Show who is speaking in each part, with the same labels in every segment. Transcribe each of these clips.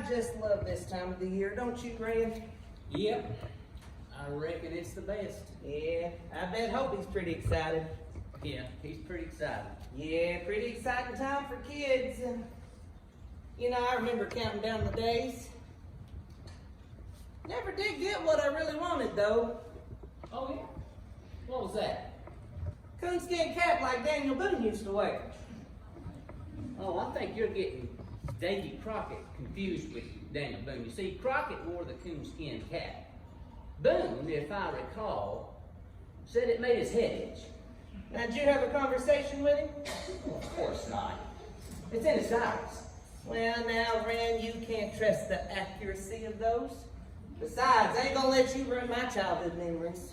Speaker 1: just love this time of the year, don't you, Rand?
Speaker 2: Yep. I reckon it's the best.
Speaker 1: Yeah, I bet Hope's pretty excited.
Speaker 2: Yeah, he's pretty excited.
Speaker 1: Yeah, pretty exciting time for kids. You know, I remember counting down the days. Never did get what I really wanted, though.
Speaker 2: Oh, yeah? What was that?
Speaker 1: Coonskin cap like Daniel Boone used to wear.
Speaker 2: Oh, I think you're getting Davy Crockett confused with Daniel Boone. You see, Crockett wore the coonskin cap. Boone, if I recall, said it made his head itch.
Speaker 1: Now, did you have a conversation with him?
Speaker 2: Well, of course not. It's in his diaries.
Speaker 1: Well, now, Rand, you can't trust the accuracy of those. Besides, I ain't gonna let you ruin my childhood memories.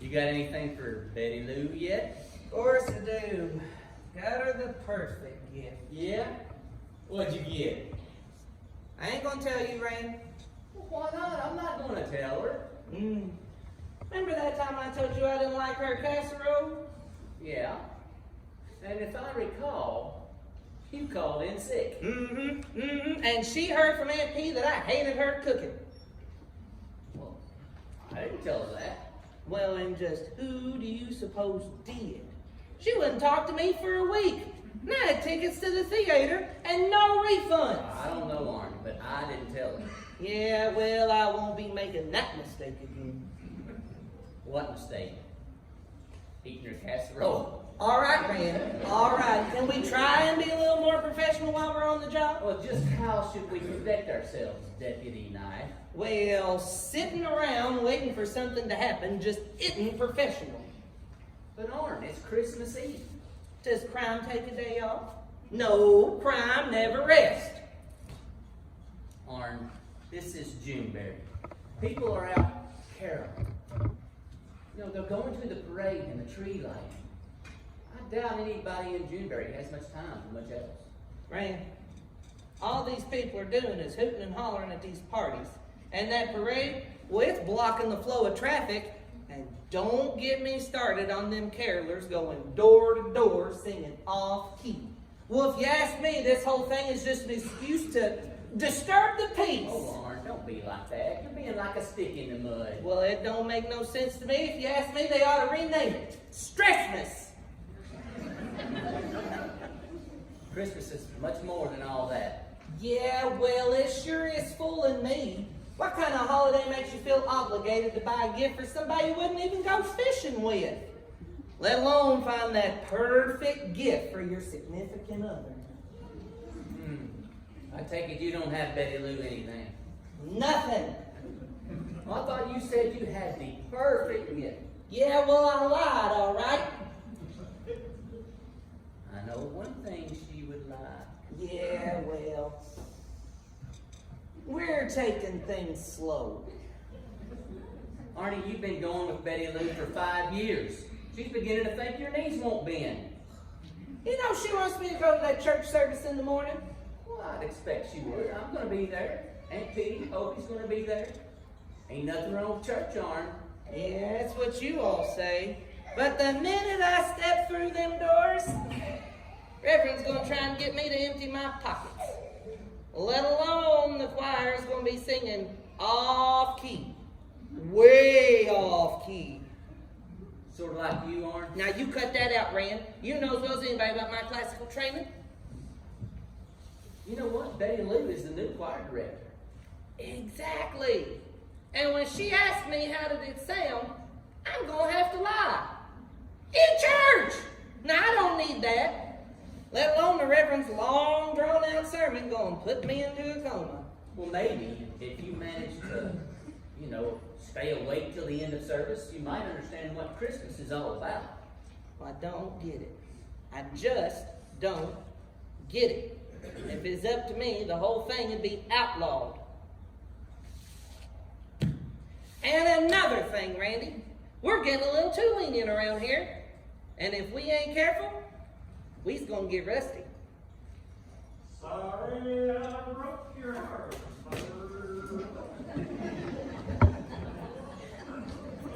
Speaker 2: You got anything for Betty Lou yet?
Speaker 1: Of course I do. Got her the perfect gift.
Speaker 2: Yeah? What'd you get?
Speaker 1: I ain't gonna tell you, Rand.
Speaker 2: Well, why not? I'm not gonna tell her.
Speaker 1: Remember that time I told you I didn't like her casserole?
Speaker 2: Yeah. And if I recall, you called in sick.
Speaker 1: And she heard from Aunt P that I hated her cooking.
Speaker 2: Well, I didn't tell her that.
Speaker 1: Well, and just who do you suppose did? She wouldn't talk to me for a week. And I had tickets to the theater and no refund.
Speaker 2: I don't know, Arn, but I didn't tell her.
Speaker 1: Yeah, well, I won't be making that mistake again.
Speaker 2: What mistake? Eating your casserole.
Speaker 1: All right, Rand. All right. Can we try and be a little more professional while we're on the job?
Speaker 2: Well, just how should we conduct ourselves, Deputy Knife?
Speaker 1: Well, sitting around waiting for something to happen just isn't professional.
Speaker 2: But Arn, it's Christmas Eve.
Speaker 1: Does crime take a day off? No, crime never rests.
Speaker 2: Arn, this is Juneberry. People are out caroling. You know, they're going to the parade and the tree lighting. I doubt anybody in Juneberry has much time for much else.
Speaker 1: Rand, all these people are doing is hooting and hollering at these parties. And that parade, well, it's blocking the flow of traffic. And don't get me started on them carolers going door to door singing off key. Well, if you ask me, this whole thing is just an excuse to disturb the peace.
Speaker 2: Oh, Arn, don't be like that. You're being like a stick in the mud.
Speaker 1: Well, it don't make no sense to me. If you ask me, they ought to rename it Stressmas.
Speaker 2: Christmas is much more than all that.
Speaker 1: Yeah, well, it sure is fooling me. What kind of holiday makes you feel obligated to buy a gift for somebody you wouldn't even go fishing with? Let alone find that perfect gift for your significant other.
Speaker 2: I take it you don't have Betty Lou anything.
Speaker 1: Nothing.
Speaker 2: Well, I thought you said you had the perfect gift.
Speaker 1: Yeah, well, I lied, all right?
Speaker 2: I know one thing she would like.
Speaker 1: Yeah, well, we're taking things slow.
Speaker 2: Arnie, you've been going with Betty Lou for 5 years. She's beginning to think your knees won't bend.
Speaker 1: You know, she wants me to go to that church service in the morning.
Speaker 2: Well, I'd expect she would. I'm going to be there. Aunt Petey, Opie's going to be there. Ain't nothing wrong with church, Arn.
Speaker 1: Yeah, that's what you all say. But the minute I step through them doors, Reverend's going to try and get me to empty my pockets. Let alone the choir's going to be singing off key. Way off key.
Speaker 2: Sort of like you, Arn.
Speaker 1: Now you cut that out, Rand. You know as well as anybody about my classical training.
Speaker 2: You know what? Betty Lou is the new choir director.
Speaker 1: Exactly. And when she asked me how did it sound, I'm going to have to lie. In church! Now, I don't need that. Let alone the Reverend's long, drawn-out sermon going to put me into a coma.
Speaker 2: Well, maybe if you manage to, stay awake till the end of service, you might understand what Christmas is all about.
Speaker 1: I don't get it. I just don't get it. If it's up to me, the whole thing would be outlawed. And another thing, Randy, we're getting a little too lenient around here. And if we ain't careful, we's gonna get rusty.
Speaker 3: Sorry, I broke your heart, mother.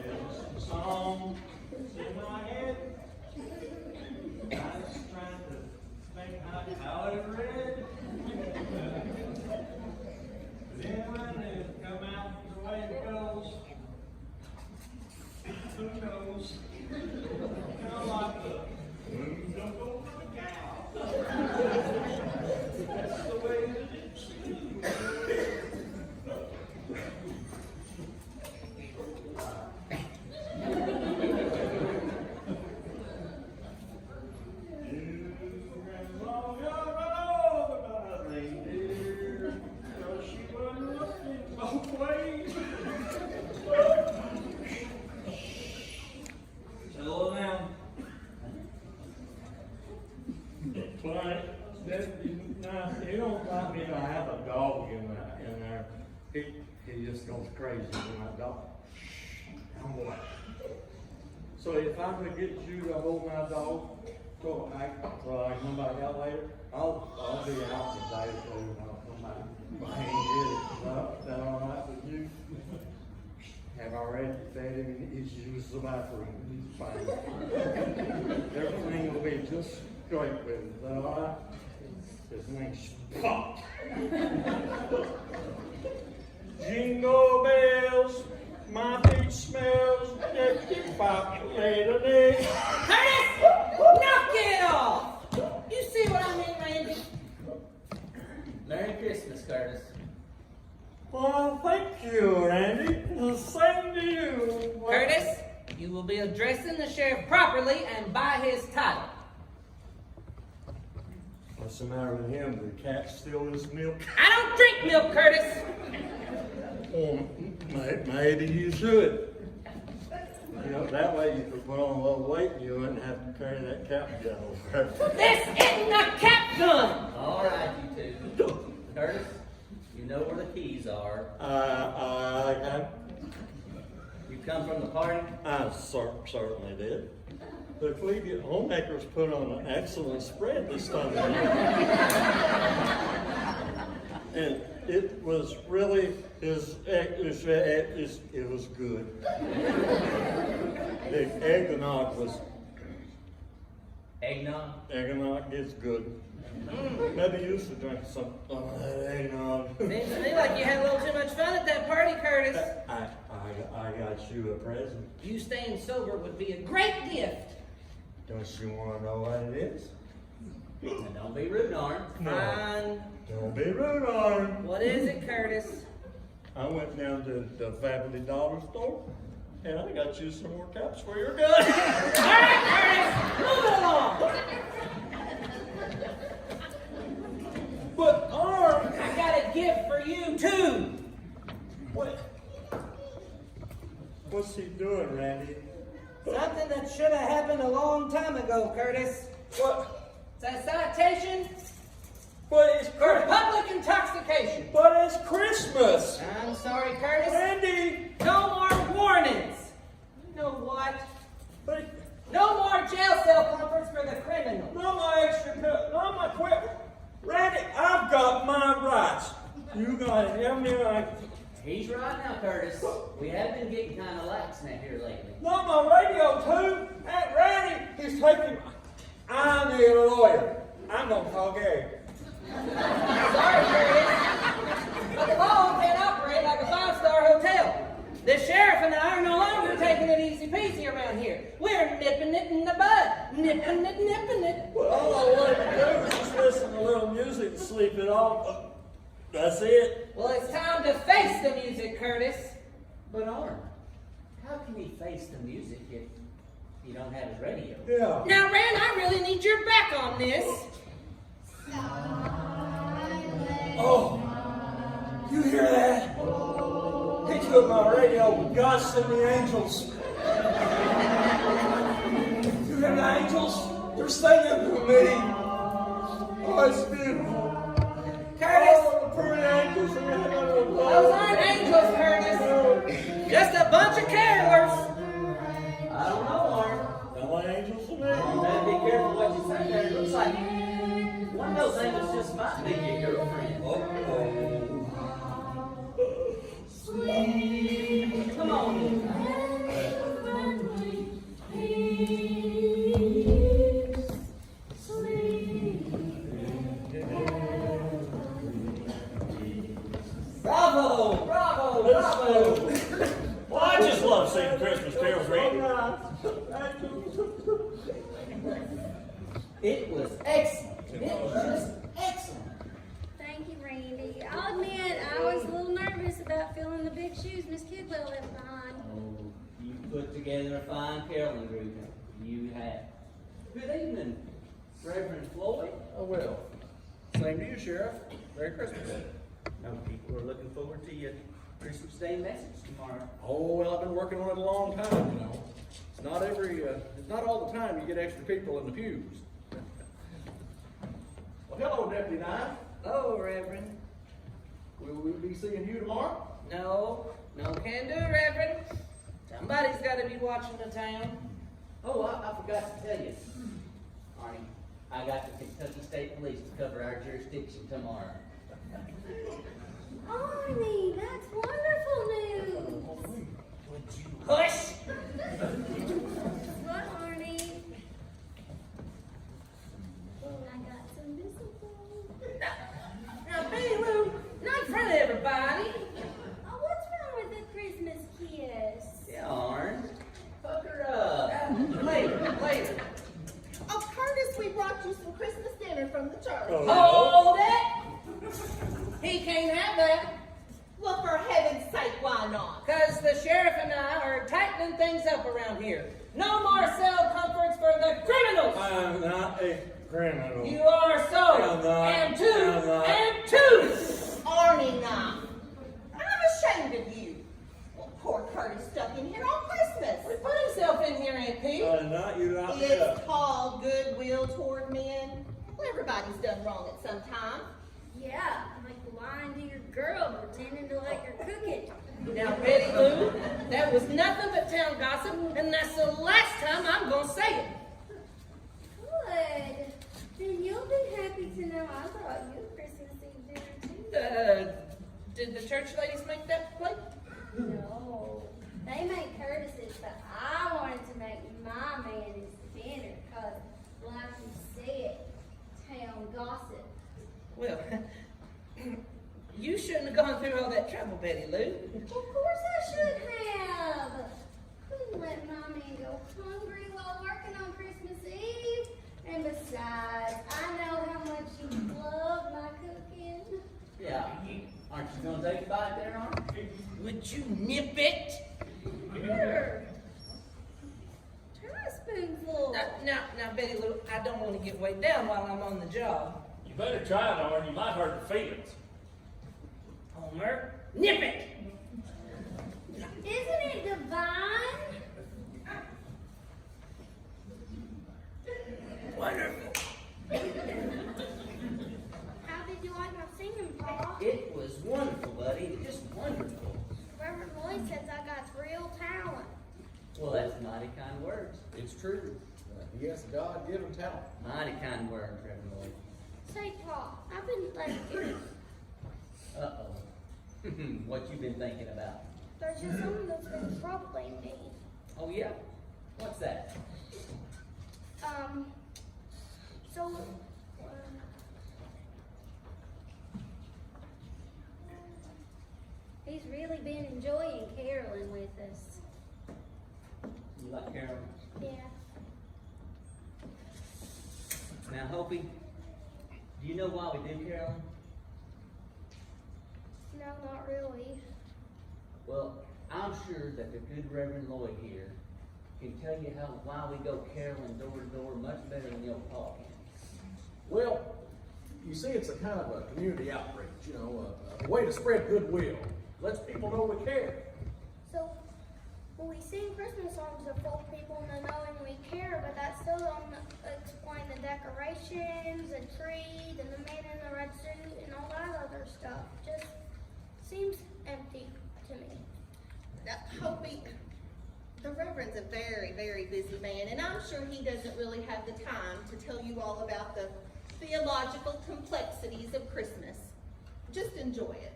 Speaker 3: It's a song in my head. I was trying to think how it read. crazy when I got boy. So if I could get you to hold my dog, so I come back out later, I'll be out today too, and I'll come back. I ain't get it. Is that all right with you? Have already fed him, he's used the bathroom, he's fine. Everything will be just great with him, is that all right? His name's Pop. Jingle bells, my feet smells, empty populated eggs.
Speaker 1: Curtis! Knock it off! You see what I mean, Randy?
Speaker 2: Merry Christmas, Curtis.
Speaker 3: Well, thank you, Randy. The same to you.
Speaker 1: Curtis, you will be addressing the sheriff properly and by his title.
Speaker 3: What's the matter with him? The cat steal his milk?
Speaker 1: I don't drink milk, Curtis!
Speaker 3: Well, maybe you should. You know, that way you could put on a little weight and you wouldn't have to carry that cap gun over.
Speaker 1: This isn't a cap gun!
Speaker 2: All right, you two. Curtis, you know where the keys are. You come from the party?
Speaker 3: I certainly did. The Cleveland Homemakers put on an excellent spread this time of year. And it was really, it was good. The eggnog was,
Speaker 2: Eggnog?
Speaker 3: is good. Maybe you should drink some of that eggnog.
Speaker 1: Seems to me like you had a little too much fun at that party, Curtis.
Speaker 3: I got you a present.
Speaker 1: You staying sober would be a great gift.
Speaker 3: Don't you want to know what it is?
Speaker 2: And don't be rude, Arn.
Speaker 1: Fine.
Speaker 3: Don't be rude, Arn.
Speaker 1: What is it, Curtis?
Speaker 3: I went down to the Family Dollar store, and I got you some more caps for your gun.
Speaker 1: All right, Curtis, move it along.
Speaker 3: But Arn,
Speaker 1: I got a gift for you too.
Speaker 3: what's he doing, Randy?
Speaker 1: Something that should have happened a long time ago, Curtis.
Speaker 3: What?
Speaker 1: It's a citation
Speaker 3: But it's
Speaker 1: for public intoxication.
Speaker 3: But it's Christmas.
Speaker 1: I'm sorry, Curtis.
Speaker 3: Randy.
Speaker 1: No more warnings. You know what?
Speaker 3: But
Speaker 1: No more jail cell comforts for the criminal.
Speaker 3: not my extra cut. Not my equipment. Randy, I've got my rights. You got every right.
Speaker 2: He's right now, Curtis. We have been getting kind of lax now here lately.
Speaker 3: Not my radio too. Hey, Randy, he's taking. I need a lawyer. I'm gonna call Gary.
Speaker 1: Sorry, Curtis. But the law can't operate like a five-star hotel. The sheriff and I are no longer taking it easy peasy around here. We're nipping it in the bud. Nipping it.
Speaker 3: Well, all I wanted to do was just listen to a little music and sleep it off. That's it.
Speaker 1: Well, it's time to face the music, Curtis.
Speaker 2: But Arn, how can he face the music if you don't have his radio?
Speaker 3: Yeah.
Speaker 1: Now, Rand, I really need your back on this.
Speaker 3: Oh, you hear that? He took my radio, but God sent me angels. You hear the angels? They're singing to me. Oh, it's beautiful.
Speaker 1: Curtis,
Speaker 3: Oh, the pretty angels.
Speaker 1: those aren't angels, Curtis. Just a bunch of carolers.
Speaker 2: I don't know, Arn.
Speaker 3: They're my angels to
Speaker 2: You
Speaker 3: me.
Speaker 2: better be careful what you say there. It looks like one of those angels just might be your girlfriend.
Speaker 1: Come on. Bravo!
Speaker 3: Well, I just love singing Christmas carols, Randy.
Speaker 2: It was excellent. It was just excellent.
Speaker 4: Thank you, Randy. I'll admit I was a little nervous about filling the big shoes Miss Kidwell left behind.
Speaker 2: Oh, you put together a fine caroling group. You have. Good evening, Reverend Floyd.
Speaker 5: Oh, well, same to you, Sheriff. Merry Christmas.
Speaker 2: No, people are looking forward to your Christmas Day message tomorrow.
Speaker 5: Oh, well, I've been working on it a long time, you know. It's not all the time you get extra people in the pews. Well, hello, Deputy Knight.
Speaker 1: Oh, Reverend.
Speaker 5: Will we be seeing you tomorrow?
Speaker 1: No, No can do, Reverend. Somebody's got to be watching the town.
Speaker 2: Oh, I forgot to tell you, Arnie, I got the Kentucky State Police to cover our jurisdiction tomorrow.
Speaker 4: Arnie, that's wonderful news.
Speaker 1: Hush!
Speaker 4: What, Arnie? Oh, I got some mistletoe.
Speaker 1: Now, Betty Lou, not in front of everybody.
Speaker 4: Oh, what's wrong with the Christmas kiss?
Speaker 2: Yeah, Arn, hook her up.
Speaker 1: Later.
Speaker 6: Oh, Curtis, we brought you some Christmas dinner from the church.
Speaker 1: Hold it! He can't have that.
Speaker 6: Well, for heaven's sake, why not?
Speaker 1: Because the sheriff and I are tightening things up around here. No more cell comforts for the criminals!
Speaker 3: I'm not a criminal.
Speaker 1: You are so!
Speaker 3: I'm not.
Speaker 1: And two!
Speaker 3: I'm not.
Speaker 1: And two!
Speaker 6: Arnie, now. I'm ashamed of you. Well, poor Curtis stuck in here on Christmas.
Speaker 1: He put himself in here, Aunt Pete.
Speaker 3: Not you locked me
Speaker 6: It's
Speaker 3: up.
Speaker 6: called goodwill toward men. Well, everybody's done wrong at some time.
Speaker 4: Yeah, like lying to your girl, pretending to like her cooking.
Speaker 1: Now, Betty Lou, that was nothing but town gossip, and that's the last time I'm gonna say it.
Speaker 4: Good. Then you'll be happy to know I brought you a Christmas Eve dinner too.
Speaker 1: Did the church ladies make that plate?
Speaker 4: No, they made Curtis's, but I wanted to make my mayonnaise dinner because, like you said, town gossip.
Speaker 1: Well, you shouldn't have gone through all that trouble, Betty Lou.
Speaker 4: Of course I should have. Couldn't let my man go hungry while working on Christmas Eve. And besides, I know how much you love my cooking.
Speaker 2: Yeah, aren't you gonna take a bite there, Arn?
Speaker 1: Would you nip it?
Speaker 4: Here. Try a spoonful.
Speaker 1: Now, Betty Lou, I don't want to get weighed down while I'm on the job.
Speaker 7: You better try it, Arn. You might hurt her feelings.
Speaker 1: Homer, nip it!
Speaker 4: Isn't it divine?
Speaker 1: Wonderful.
Speaker 4: How did you like my singing, Pa?
Speaker 2: It was wonderful, buddy. Just wonderful.
Speaker 4: Reverend Lloyd says I got real talent.
Speaker 2: Well, that's mighty kind words.
Speaker 5: It's true. He has a God-given talent.
Speaker 2: Mighty kind words, Reverend Lloyd.
Speaker 4: Say, Pa, I've been thinking.
Speaker 2: Uh-oh. What you been thinking about?
Speaker 4: There's just something that's been troubling me.
Speaker 2: Oh, yeah? What's that?
Speaker 4: So, he's really been enjoying caroling with us.
Speaker 2: You like Carol?
Speaker 4: Yeah.
Speaker 2: Now, Hopi, do you know why we do Carolyn?
Speaker 4: No, not really.
Speaker 2: Well, I'm sure that the good Reverend Lloyd here can tell you why we go caroling door to door much better than the old Paul can.
Speaker 5: Well, you see, it's a kind of a community outreach, a way to spread goodwill. Lets people know we care.
Speaker 4: So, well, we sing Christmas songs to folk people into knowing we care, but that still don't explain the decorations, the tree, and the man in the red suit, and all that other stuff. Just seems empty to me.
Speaker 6: Hopi, the Reverend's a very, very busy man, and I'm sure he doesn't really have the time to tell you all about the theological complexities of Christmas. Just enjoy it.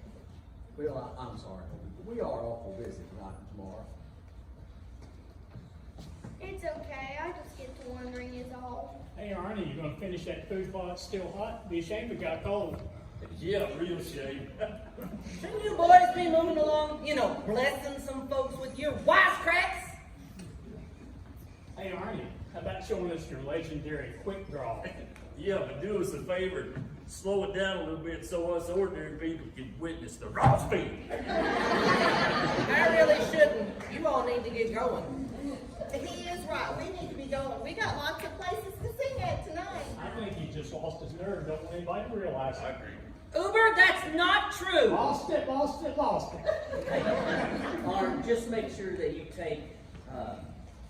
Speaker 5: Well, I'm sorry. We are awful busy tonight and tomorrow.
Speaker 4: It's okay, I just get to wondering is all.
Speaker 7: Hey, Arnie, you gonna finish that food while it's still hot? Be ashamed it got cold.
Speaker 3: Yeah, real shame.
Speaker 1: Shouldn't you boys be moving along, blessing some folks with your wisecracks?
Speaker 7: Hey, Arnie, how about showing us your legendary quick draw?
Speaker 3: Yeah, but do us a favor, slow it down a little bit so us ordinary people can witness the raw speed.
Speaker 1: I really shouldn't. You all need to get going.
Speaker 6: He is right. We need to be going. We got lots of places to sing at tonight.
Speaker 7: I think he just lost his nerve. Don't want anybody to realize it.
Speaker 3: I agree.
Speaker 1: Uber, that's not true.
Speaker 7: Lost it.
Speaker 2: Hey, Arn, just make sure that you take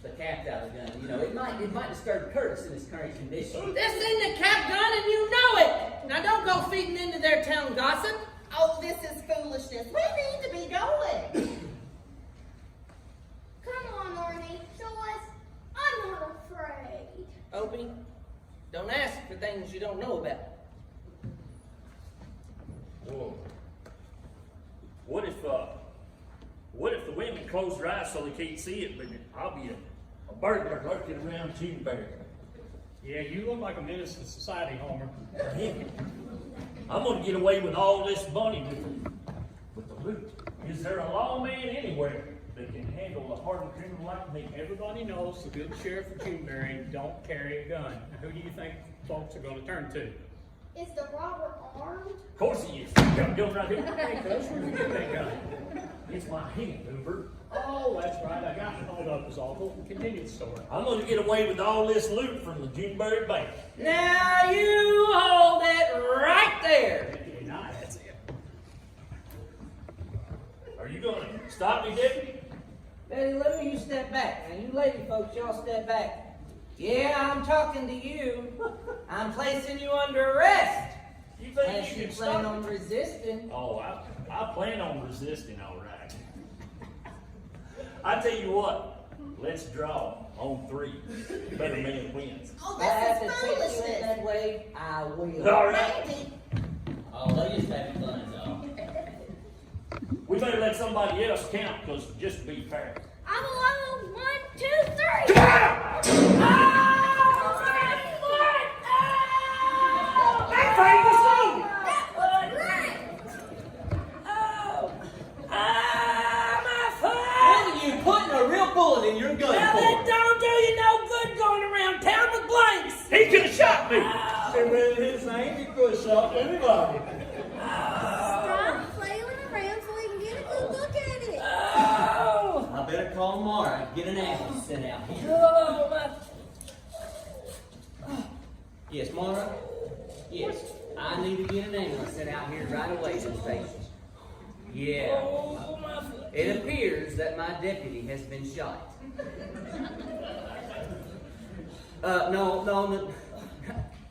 Speaker 2: the cap out of the gun. It might disturb Curtis in his current condition.
Speaker 1: This ain't a cap gun and you know it. Now don't go feeding into their town gossip.
Speaker 6: Oh, this is foolishness. We need to be going.
Speaker 1: things you don't know about.
Speaker 8: Whoa. What if the women close their eyes so they can't see it, but I'll be a burglar lurking around Juneberry?
Speaker 7: Yeah, you look like a menace to society, Homer.
Speaker 8: I'm gonna get away with all this money with the loot. Is there a lawman anywhere that can handle a hardened criminal like me?
Speaker 7: Everybody knows the good sheriff of Juneberry don't carry a gun. Now, who do you think folks are gonna turn to?
Speaker 4: Is the robber armed?
Speaker 8: Of course he is. Got a gun right here.
Speaker 7: Hey, Coach, where'd you get that gun?
Speaker 8: It's my hand, Hoover.
Speaker 7: Oh, that's right, I got it hauled up as awful. Continue the story.
Speaker 8: I'm gonna get away with all this loot from the Juneberry Bank.
Speaker 1: Now you hold it right there.
Speaker 7: Deputy Knight, that's it.
Speaker 8: Are you gonna stop me, deputy?
Speaker 1: Betty Lou, you step back. Now you lady folks, y'all step back. Yeah, I'm talking to you. I'm placing you under arrest.
Speaker 8: You think
Speaker 1: Unless
Speaker 8: you
Speaker 1: you
Speaker 8: can
Speaker 1: plan
Speaker 8: stop
Speaker 1: on
Speaker 8: me?
Speaker 1: resisting.
Speaker 8: Oh, I plan on resisting, all right. I tell you what, let's draw on 3. Better man wins.
Speaker 6: Oh,
Speaker 1: If I have
Speaker 6: this
Speaker 1: to
Speaker 6: is
Speaker 1: take you in
Speaker 6: foolishness.
Speaker 1: that way, I will.
Speaker 8: All right,
Speaker 6: Randy,
Speaker 2: Oh, they just having fun, y'all.
Speaker 8: we better let somebody else count, cause just to be fair.
Speaker 4: I'm alone. 1, 2, 3.
Speaker 1: In your gun
Speaker 9: It don't do you no good going around town with blanks.
Speaker 8: He could have shot me.
Speaker 3: And with his name, he could have shot anybody.
Speaker 4: Stop flailing around so we can get a good look at it.
Speaker 9: Oh,
Speaker 2: I better call Mara and get an ambulance sent out here.
Speaker 9: oh my.
Speaker 2: Yes, Mara? Yes, I need to get an ambulance sent out here right away to the station. Yeah.
Speaker 9: Oh my.
Speaker 2: It appears that my deputy has been shot.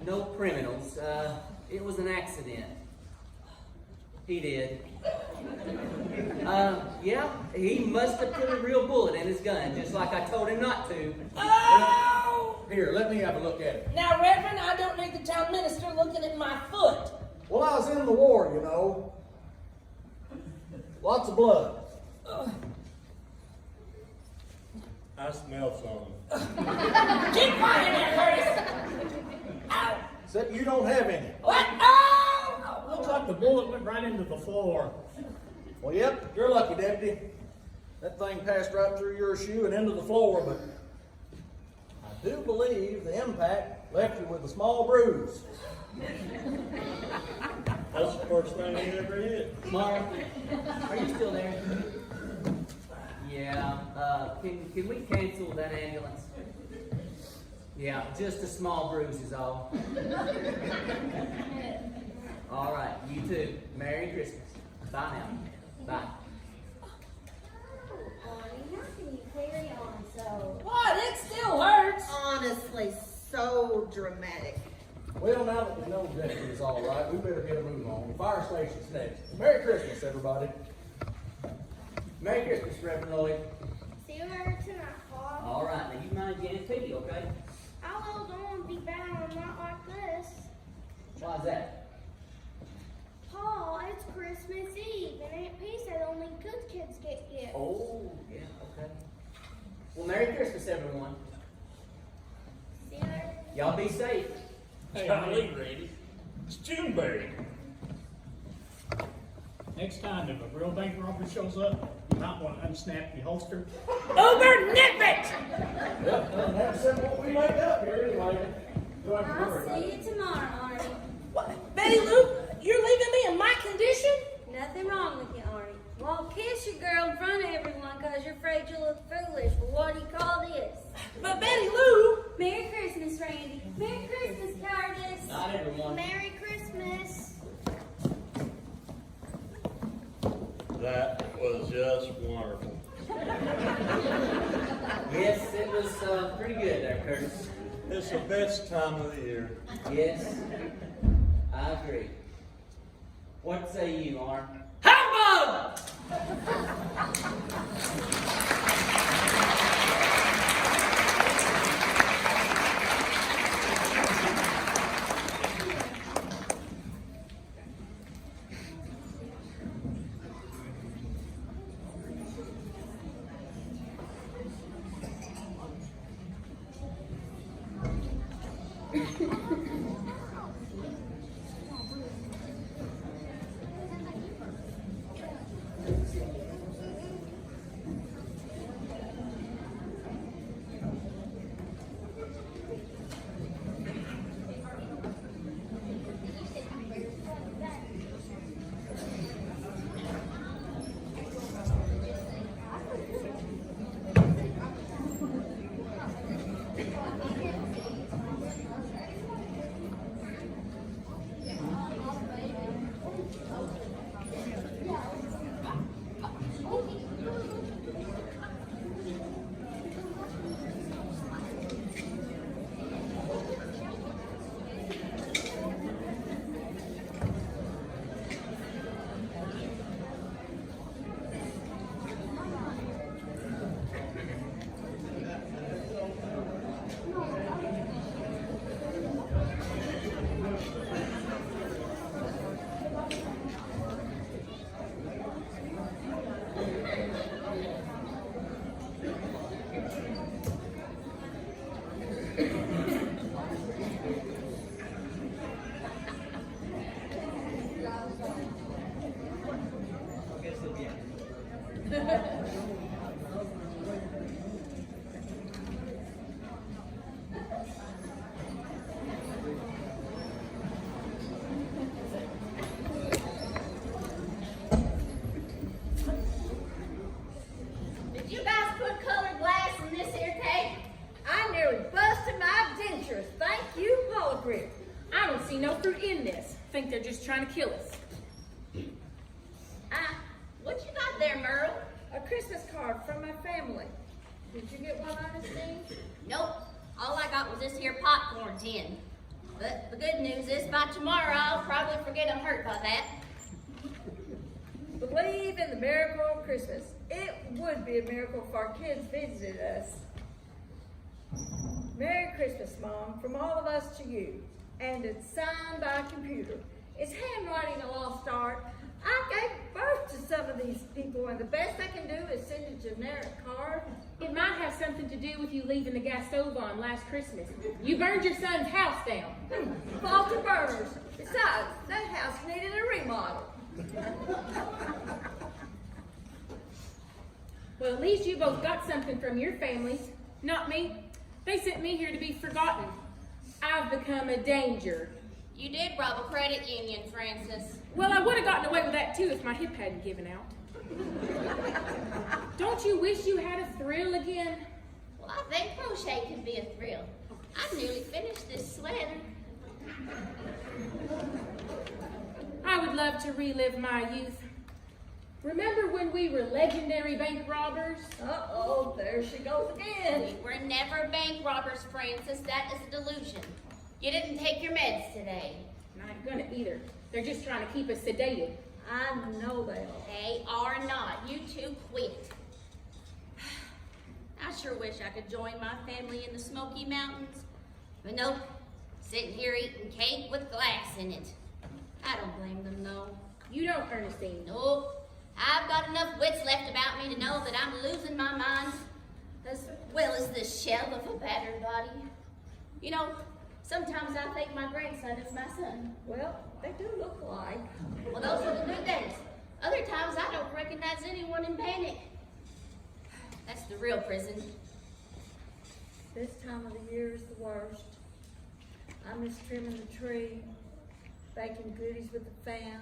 Speaker 2: No criminals. It was an accident. He did. Yeah, he must have put a real bullet in his gun, just like I told him not to.
Speaker 9: Oh!
Speaker 5: Here, let me have a look at it.
Speaker 9: Now, Reverend, I don't need the town minister looking at my foot.
Speaker 5: Well, I was in the war, you know. Lots of blood.
Speaker 3: I smell something.
Speaker 9: Keep quiet there, Curtis. Ow!
Speaker 5: Except you don't have any.
Speaker 9: What? Oh!
Speaker 7: Looks like the bullet went right into the floor.
Speaker 5: Well, yep, you're lucky, deputy. That thing passed right through your shoe and into the floor, but I do believe the impact left you with a small bruise.
Speaker 3: That's the first thing he ever hit.
Speaker 2: Mara, are you still there? Yeah, can we cancel that ambulance? Yeah, just a small bruise is all. All right, you too. Merry Christmas. Bye now. Bye.
Speaker 4: Honey, how can you carry on so?
Speaker 9: What? It still hurts.
Speaker 6: honestly, so dramatic.
Speaker 5: Well, now that we know the deputy's all right, we better get a move on. The fire station's next. Merry Christmas, everybody.
Speaker 2: Merry Christmas, Reverend Lloyd.
Speaker 4: See you later tonight, Paul.
Speaker 2: All right, now you mind Janet Piggy, okay?
Speaker 4: I'll hold on, be bad on not like this.
Speaker 2: Why's that?
Speaker 4: Paul, it's Christmas Eve, and Aunt P said only good kids get gifts.
Speaker 2: Oh, yeah, okay. Well, Merry Christmas, everyone.
Speaker 4: See you later.
Speaker 2: Y'all be safe.
Speaker 7: Hey,
Speaker 8: Golly, Randy. It's Juneberry.
Speaker 7: next time if a real bank robber shows up, you might want to unsnap your holster.
Speaker 9: Over nip it!
Speaker 5: Yep, that's what we make up here anyway. Don't have to
Speaker 4: I'll
Speaker 5: worry about
Speaker 4: see
Speaker 5: it.
Speaker 4: you tomorrow, Arnie.
Speaker 9: What? Betty Lou, you're leaving me in my condition?
Speaker 4: Nothing wrong with you, Arnie. Won't kiss your girl in front of everyone because you're afraid you look foolish. But what do you call this?
Speaker 9: But Betty Lou,
Speaker 4: Merry Christmas, Randy. Merry Christmas, Curtis.
Speaker 2: Not everyone.
Speaker 4: Merry Christmas.
Speaker 3: That was just wonderful.
Speaker 2: Yes, it was pretty good there, Curtis.
Speaker 3: It's the best time of the year.
Speaker 2: Yes, I agree. What say you, Arn?
Speaker 9: humbug!
Speaker 10: see no fruit in this. Think they're just trying to kill us.
Speaker 6: What you got there, Merle?
Speaker 11: A Christmas card from my family. Did you get one, Ernestine?
Speaker 12: Nope. All I got was this here popcorn tin. But the good news is by tomorrow I'll probably forget I'm hurt by that.
Speaker 11: Believe in the miracle of Christmas. It would be a miracle if our kids visited us. Merry Christmas, Mom, from all of us to you. And it's signed by a computer. Is handwriting a lost art? I gave birth to some of these people, and the best I can do is send a generic card.
Speaker 10: It might have something to do with you leaving the gas stove on last Christmas. You burned your son's house down.
Speaker 11: Fault of burners. Besides, that house needed a remodel.
Speaker 10: Well, at least you both got something from your families. Not me. They sent me here to be forgotten. I've become a danger.
Speaker 12: You did rob a credit union, Francis.
Speaker 10: Well, I would have gotten away with that too if my hip hadn't given out. Don't you wish you had a thrill again?
Speaker 12: Well, I think crochet can be a thrill. I nearly finished this sweater.
Speaker 10: I would love to relive my youth. Remember when we were legendary bank robbers?
Speaker 11: Uh-oh, there she goes again.
Speaker 12: We were never bank robbers, Francis. That is a delusion. You didn't take your meds today.
Speaker 10: And I ain't gonna either. They're just trying to keep us sedated.
Speaker 11: I know they are.
Speaker 12: They are not. You two quit. I sure wish I could join my family in the Smoky Mountains. But nope, sitting here eating cake with glass in it. I don't blame them, though.
Speaker 10: You don't, Ernestine.
Speaker 12: Nope. I've got enough wits left about me to know that I'm losing my mind, as well as the shell of a battered body. You know, sometimes I think my grandson is my son.
Speaker 11: Well, they do look alike.
Speaker 12: Well, those are the good days. Other times I don't recognize anyone in panic. That's the real prison.
Speaker 11: This time of the year is the worst. I miss trimming the tree, baking goodies with the fam,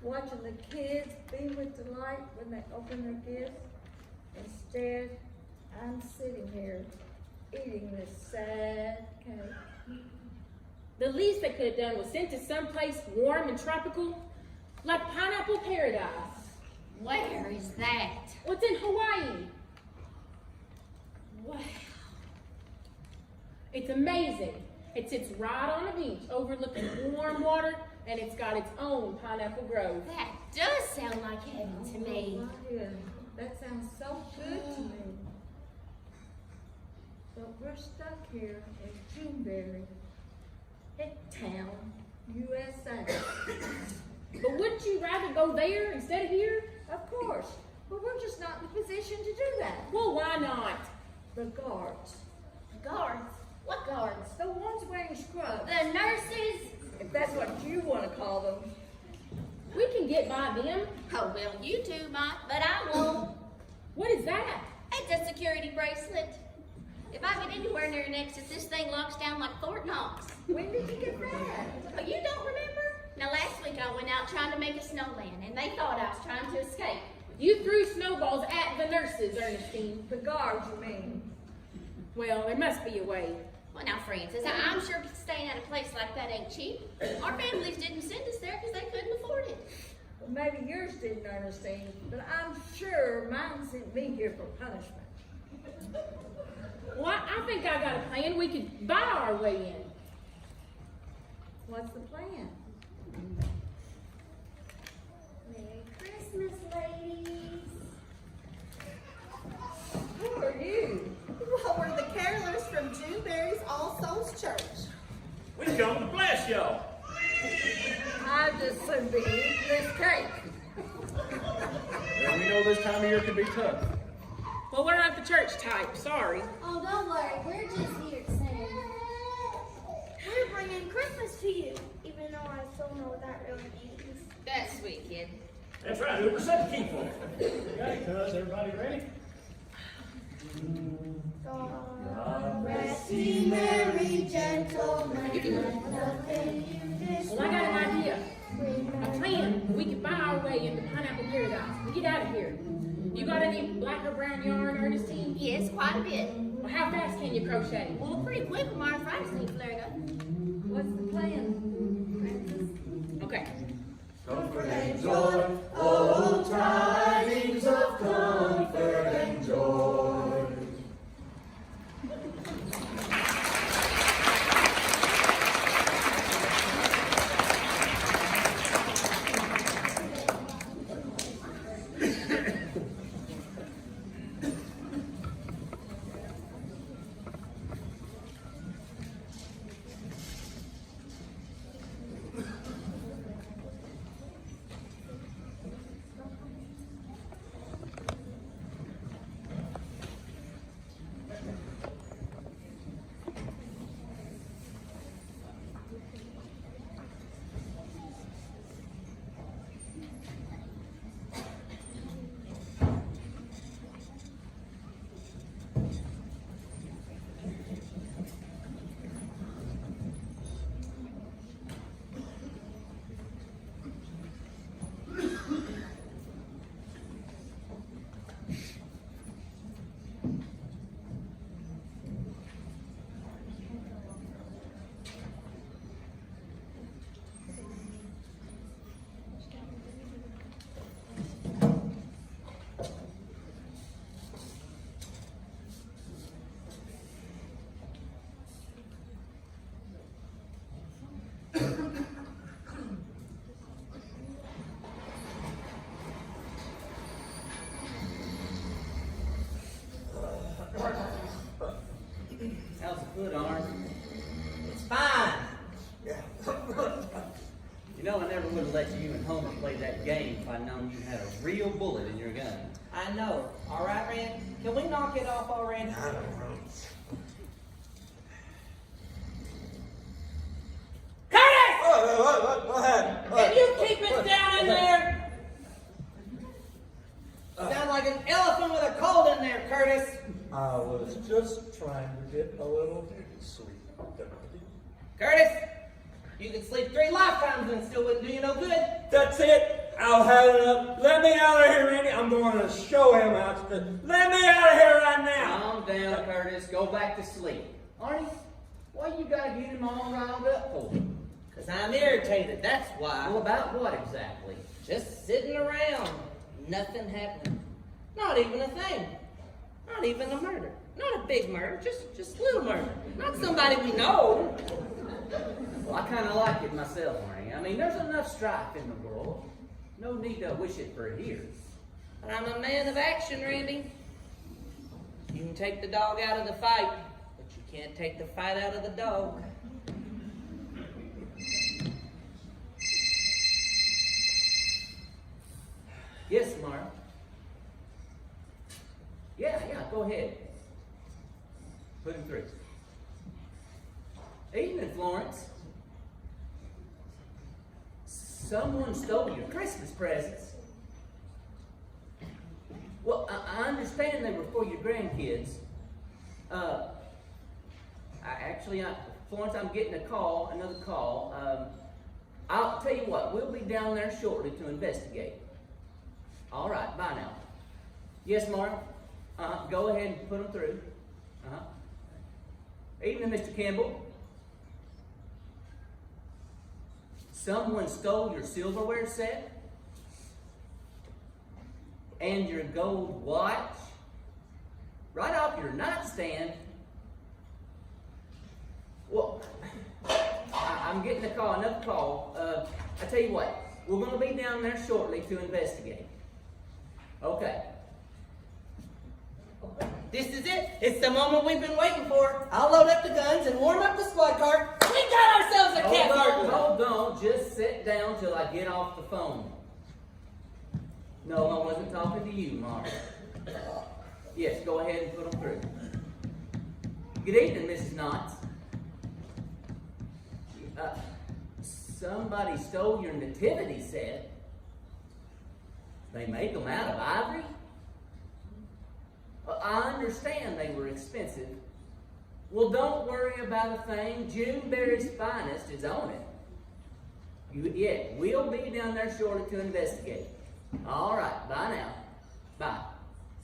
Speaker 11: watching the kids beam with delight when they open their gifts. Instead, I'm sitting here eating this sad cake.
Speaker 10: The least they could have done was sent to someplace warm and tropical, like Pineapple Paradise.
Speaker 12: Where is that?
Speaker 10: What's in Hawaii?
Speaker 12: Wow.
Speaker 10: It's amazing. It sits right on a beach overlooking warm water, and it's got its own pineapple grove.
Speaker 12: That does sound like heaven to me.
Speaker 11: Oh, yeah. That sounds so good to me. But we're stuck here in Juneberry, Town, USA.
Speaker 10: But wouldn't you rather go there instead of here?
Speaker 11: Of course, but we're just not in a position to do that.
Speaker 10: Well, why not?
Speaker 11: The guards.
Speaker 12: Guards? What guards?
Speaker 11: The ones wearing scrubs.
Speaker 12: The nurses?
Speaker 11: If that's what you want to call them.
Speaker 10: We can get by them.
Speaker 12: Oh, well, you two might, but I won't.
Speaker 10: What is that?
Speaker 12: It's a security bracelet. If I get anywhere near an exit, this thing locks down like Fort Knox.
Speaker 11: When did you get that?
Speaker 12: Oh, you don't remember? Now, last week I went out trying to make a snowman, and they thought I was trying to escape.
Speaker 10: You threw snowballs at the nurses, Ernestine.
Speaker 11: The guards, you mean?
Speaker 10: Well, there must be a way.
Speaker 12: Well, now, Francis, I'm sure staying at a place like that ain't cheap. Our families didn't send us there because they couldn't afford it.
Speaker 11: Well, maybe yours didn't, Ernestine, but I'm sure mine sent me here for punishment.
Speaker 10: Well, I think I got a plan. We could buy our way in.
Speaker 11: What's the plan?
Speaker 4: Merry Christmas, ladies.
Speaker 11: Who are you?
Speaker 6: Well, we're the carolers from Juneberry's All Souls Church.
Speaker 8: We come to bless y'all.
Speaker 11: I just soon be eating this cake.
Speaker 5: And we know this time of year can be tough.
Speaker 10: Well, we're not the church type. Sorry.
Speaker 4: Oh, don't worry, we're just here to sing. We're bringing Christmas to you, even though I still know what that really means.
Speaker 12: That's sweet, kid.
Speaker 8: That's right, who set the key for it?
Speaker 7: Okay, cuz, everybody ready?
Speaker 4: God rest ye merry gentlemen, nothing you
Speaker 10: Well, I got an idea. A plan. We could buy our way into Pineapple Paradise. We get out of here. You got any black or brown yarn, Ernestine?
Speaker 12: Yes, quite a bit.
Speaker 10: Well, how fast can you crochet?
Speaker 12: Well, pretty quick when my arthritis ain't flaring up.
Speaker 11: What's the plan?
Speaker 10: Okay.
Speaker 3: Comfort and joy, oh, tidings of comfort and joy.
Speaker 2: How's the foot, Arn?
Speaker 1: It's fine.
Speaker 2: You know, I never would have let you and Homer play that game if I'd known you had a real bullet in your gun.
Speaker 1: I know. All right, Rand? Can we knock it off already?
Speaker 3: I don't know.
Speaker 10: Curtis!
Speaker 3: What happened?
Speaker 10: Can you keep it down in there?
Speaker 1: Sound like an elephant with a cold in there, Curtis.
Speaker 3: I was just trying to get a little sleep.
Speaker 1: Curtis, you could sleep 3 lifetimes and it still wouldn't do you no good.
Speaker 3: That's it. I'll have enough. Let me out of here, Randy. I'm going to show him out. Let me out of here right now.
Speaker 2: Calm down, Curtis. Go back to sleep. Arnie, why you gotta get him all riled up for?
Speaker 1: Because I'm irritated, that's why.
Speaker 2: Well, about what exactly?
Speaker 1: Just sitting around. Nothing happening. Not even a thing. Not even a murder. Not a big murder, just little murder. Not somebody we know.
Speaker 2: Well, I kind of like it myself, Arnie. I mean, there's enough strife in the world. No need to wish it for here.
Speaker 1: But I'm a man of action, Randy. You can take the dog out of the fight, but you can't take the fight out of the dog.
Speaker 2: Yes, Mark. Yeah, go ahead. Put him through. Evening, Florence. Someone stole your Christmas presents. Well, I understand they were for your grandkids. Florence, I'm getting another call. I'll tell you what, we'll be down there shortly to investigate. All right, bye now. Yes, Mark? Go ahead and put them through. Evening, Mr. Kimball. Someone stole your silverware set? And your gold watch? Right off your nightstand? Well, I'm getting another call. I tell you what, we're going to be down there shortly to investigate. Okay.
Speaker 1: This is it. It's the moment we've been waiting for. I'll load up the guns and warm up the squad car. We got ourselves a cat burglar.
Speaker 2: Hold on. Just sit down till I get off the phone. No, I wasn't talking to you, Mark. Yes, go ahead and put them through. Good evening, Mrs. Knotts. Somebody stole your nativity set. They make them out of ivory? I understand they were expensive. Well, don't worry about a thing. Juneberry's finest is on it. We'll be down there shortly to investigate. All right, bye now. Bye.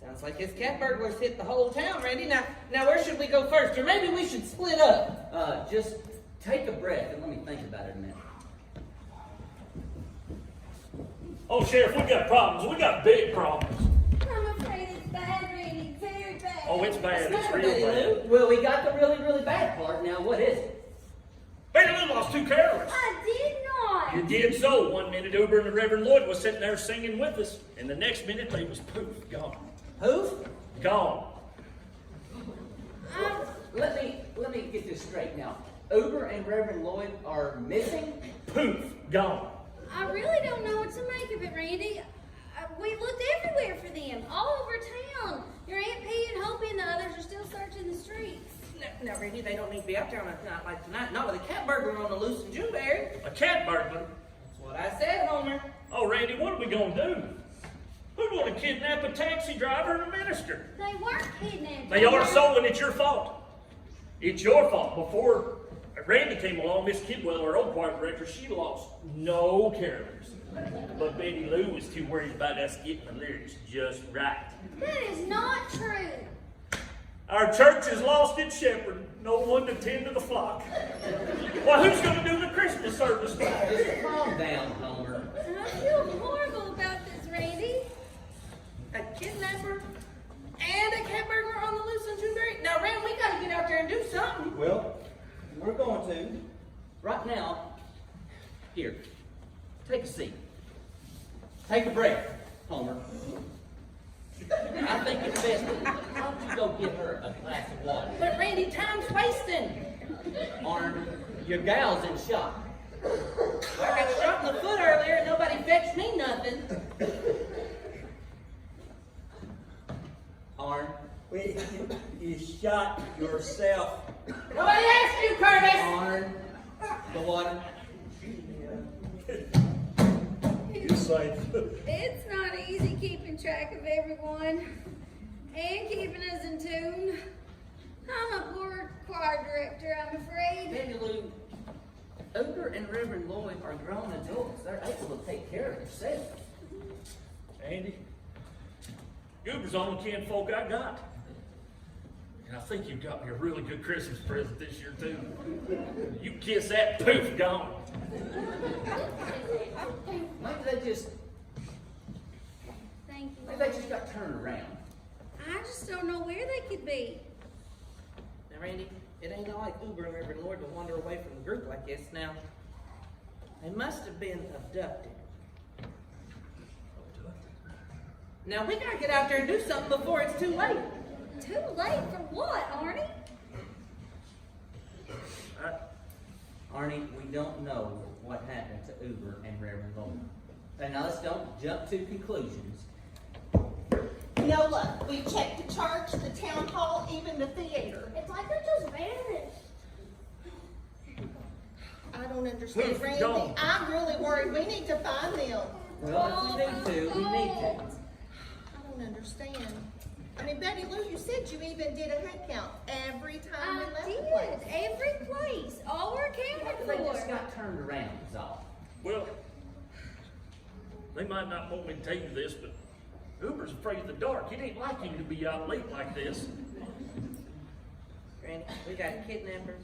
Speaker 1: Sounds like his cat burglars hit the whole town, Randy. Now where should we go first? Or maybe we should split up.
Speaker 2: Just take a breath and let me think about it a minute.
Speaker 8: Oh, Sheriff, we got problems. We got big problems.
Speaker 11: I'm afraid it's bad, Randy, very bad.
Speaker 8: Oh, it's bad. It's
Speaker 1: Betty
Speaker 8: real
Speaker 1: Lou.
Speaker 8: bad.
Speaker 2: Well, we got the really, really bad part. Now, what is it?
Speaker 8: Betty Lou lost 2 carolers.
Speaker 11: I did not.
Speaker 8: You did so. One minute Uber and the Reverend Lloyd was sitting there singing with us, and the next minute they was poof, gone.
Speaker 1: Hoof?
Speaker 8: Gone.
Speaker 2: Let me get this straight now. Uber and Reverend Lloyd are missing?
Speaker 8: Poof, gone.
Speaker 4: I really don't know what to make of it, Randy. We looked everywhere for them, all over town. Your Aunt P and Hopi and the others are still searching the streets.
Speaker 1: Now, Randy, they don't need to be out there on a night like tonight. Not with a cat burglar on the loose in Juneberry.
Speaker 8: A cat burglar?
Speaker 1: That's what I said, Homer.
Speaker 8: Oh, Randy, what are we gonna do? Who's gonna kidnap a taxi driver and a minister?
Speaker 4: They weren't kidnapped.
Speaker 8: They are so, and it's your fault. It's your fault. Before Randy came along, Miss Kidwell, our old choir director, she lost no carolers. But Betty Lou was too worried about us getting the lyrics just right.
Speaker 4: That is not true.
Speaker 8: Our church has lost its shepherd, no one to tend to the flock. Well, who's going to do the Christmas service?
Speaker 2: Just calm down, Homer.
Speaker 4: I feel horrible about this, Randy.
Speaker 1: A kidnapper and a cat burglar on the loose in Juneberry. Now, Rand, we gotta get out there and do something.
Speaker 5: Well, we're going to.
Speaker 2: Right now, here, take a seat. Take a breath, Homer. I think it's best. Why don't you go get her a glass of water?
Speaker 1: But Randy, time's wasting.
Speaker 2: Arn, your gal's in shock.
Speaker 1: I got shot in the foot earlier and nobody fetched me nothing.
Speaker 2: Arn,
Speaker 5: You shot yourself.
Speaker 1: Nobody asked you, Curtis.
Speaker 2: Arn, the water.
Speaker 3: You're safe.
Speaker 11: It's not easy keeping track of everyone and keeping us in tune. I'm a poor choir director, I'm afraid.
Speaker 2: Betty Lou, Uber and Reverend Lloyd are grown adults. They're able to take care of themselves.
Speaker 8: Andy, Uber's the only kinfolk I got. And I think you've got me a really good Christmas present this year, too. You kiss that, poof, gone.
Speaker 2: Maybe they just
Speaker 4: Thank you.
Speaker 2: Maybe they just got turned around.
Speaker 11: I just don't know where they could be.
Speaker 1: Now, Randy, it ain't like Uber and Reverend Lord to wander away from the group like this. Now, they must have been abducted. Now, we gotta get out there and do something before it's too late.
Speaker 11: Too late for what, Arnie?
Speaker 2: Arnie, we don't know what happened to Uber and Reverend Lloyd. And now let's don't jump to conclusions.
Speaker 6: No luck. We checked the church, the town hall, even the theater.
Speaker 4: It's like they just vanished.
Speaker 6: I don't understand,
Speaker 8: Who's
Speaker 6: Randy.
Speaker 8: gone?
Speaker 6: I'm really worried. We need to find them.
Speaker 2: Well, if we need to, we need to.
Speaker 6: I don't understand. I mean, Betty Lou, you said you even did a head count every time we
Speaker 11: I
Speaker 6: left
Speaker 11: did.
Speaker 6: the place.
Speaker 11: Every place. All were accounted
Speaker 2: They just
Speaker 11: for.
Speaker 2: got turned around, is all.
Speaker 8: Well, they might not want me to tell you this, but Uber's afraid of the dark. It ain't like him to be out late like this.
Speaker 1: Randy, we got kidnappers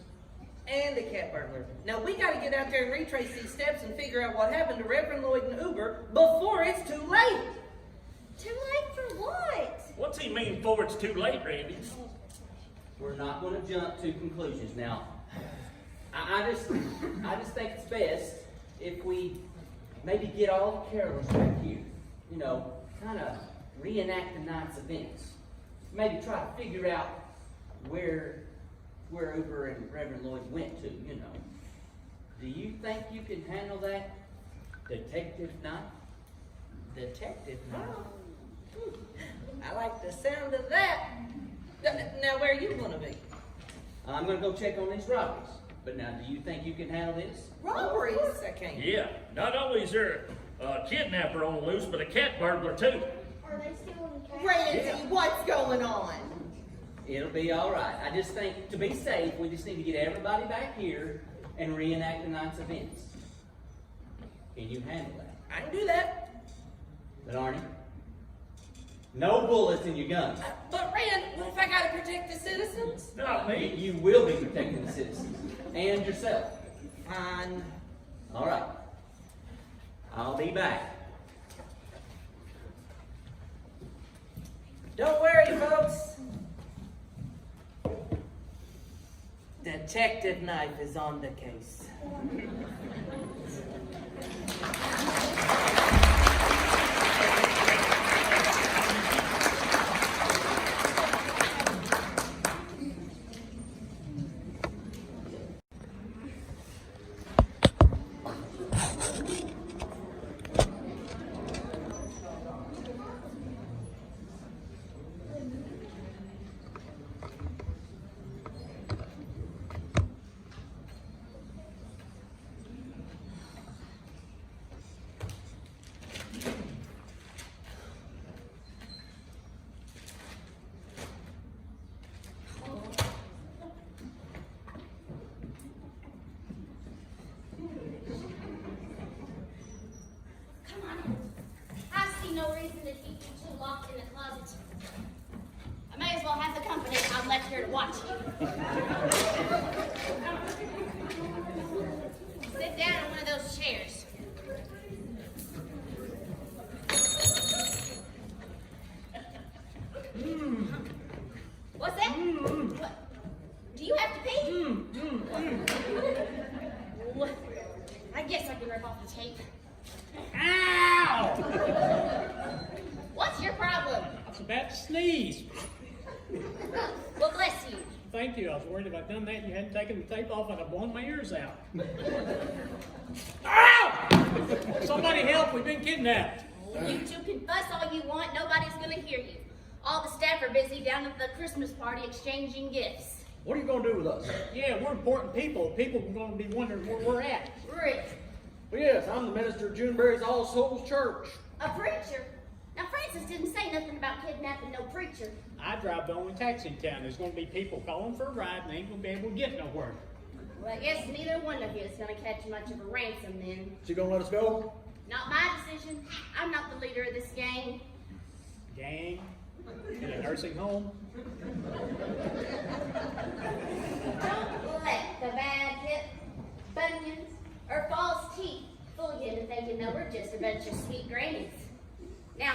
Speaker 1: and a cat burglar. Now, we gotta get out there and retrace these steps and figure out what happened to Reverend Lloyd and Uber before it's too late.
Speaker 11: Too late for what?
Speaker 8: What's he mean before it's too late, Randy?
Speaker 2: We're not going to jump to conclusions now. I just think it's best if we maybe get all the carolers back here. You know, kind of reenact the night's events. Maybe try to figure out where Uber and Reverend Lloyd went to. You know, do you think you can handle that, Detective Knight?
Speaker 1: Detective now. I like the sound of that. Now, where are you gonna be?
Speaker 2: I'm going to go check on these robberies. But now, do you think you can handle this?
Speaker 1: Robberies? I can't.
Speaker 8: Yeah, not only is there a kidnapper on the loose, but a cat burglar too.
Speaker 4: Are they still in the cat?
Speaker 6: Randy, what's going on?
Speaker 2: It'll be all right. I just think, to be safe, we just need to get everybody back here and reenact the night's events. Can you handle that?
Speaker 1: I can do that.
Speaker 2: But Arnie, no bullets in your gun.
Speaker 1: But Rand, what if I gotta protect the citizens?
Speaker 8: Not me.
Speaker 2: You will be protecting the citizens and yourself.
Speaker 1: Fine.
Speaker 2: All right. I'll be back.
Speaker 1: Don't worry, folks. Detective Knife is on the case.
Speaker 12: Come on. I see no reason to keep you two locked in the closet. I may as well have the company I'm left here to watch you. Sit down in one of those chairs. What's that? What? Do you have to pee? What? I guess I can rip off the tape.
Speaker 7: Ow!
Speaker 12: What's your problem?
Speaker 7: I was about to sneeze.
Speaker 12: Well, bless you.
Speaker 7: Thank you. I was worried if I'd done that and you hadn't taken the tape off, I'd have blown my ears out. Ow! Somebody help, we've been kidnapped.
Speaker 12: You two can fuss all you want, nobody's gonna hear you. All the staff are busy down at the Christmas party exchanging gifts.
Speaker 5: What are you gonna do with us?
Speaker 7: Yeah, we're important people. People are going to be wondering where we're at.
Speaker 12: Rick,
Speaker 5: Well, yes, I'm the minister of Juneberry's All Souls Church.
Speaker 12: a preacher? Now, Francis didn't say nothing about kidnapping no preacher.
Speaker 7: I drive the only taxi in town. There's going to be people calling for a ride and they ain't going to be able to get nowhere.
Speaker 12: Well, I guess neither one of you is gonna catch much of a ransom then.
Speaker 5: She gonna let us go?
Speaker 12: Not my decision. I'm not the leader of this gang.
Speaker 7: Gang? In a nursing home?
Speaker 12: Don't let the bad hip, bunions, or false teeth fool you into thinking that we're just a bunch of sweet grannies. Now,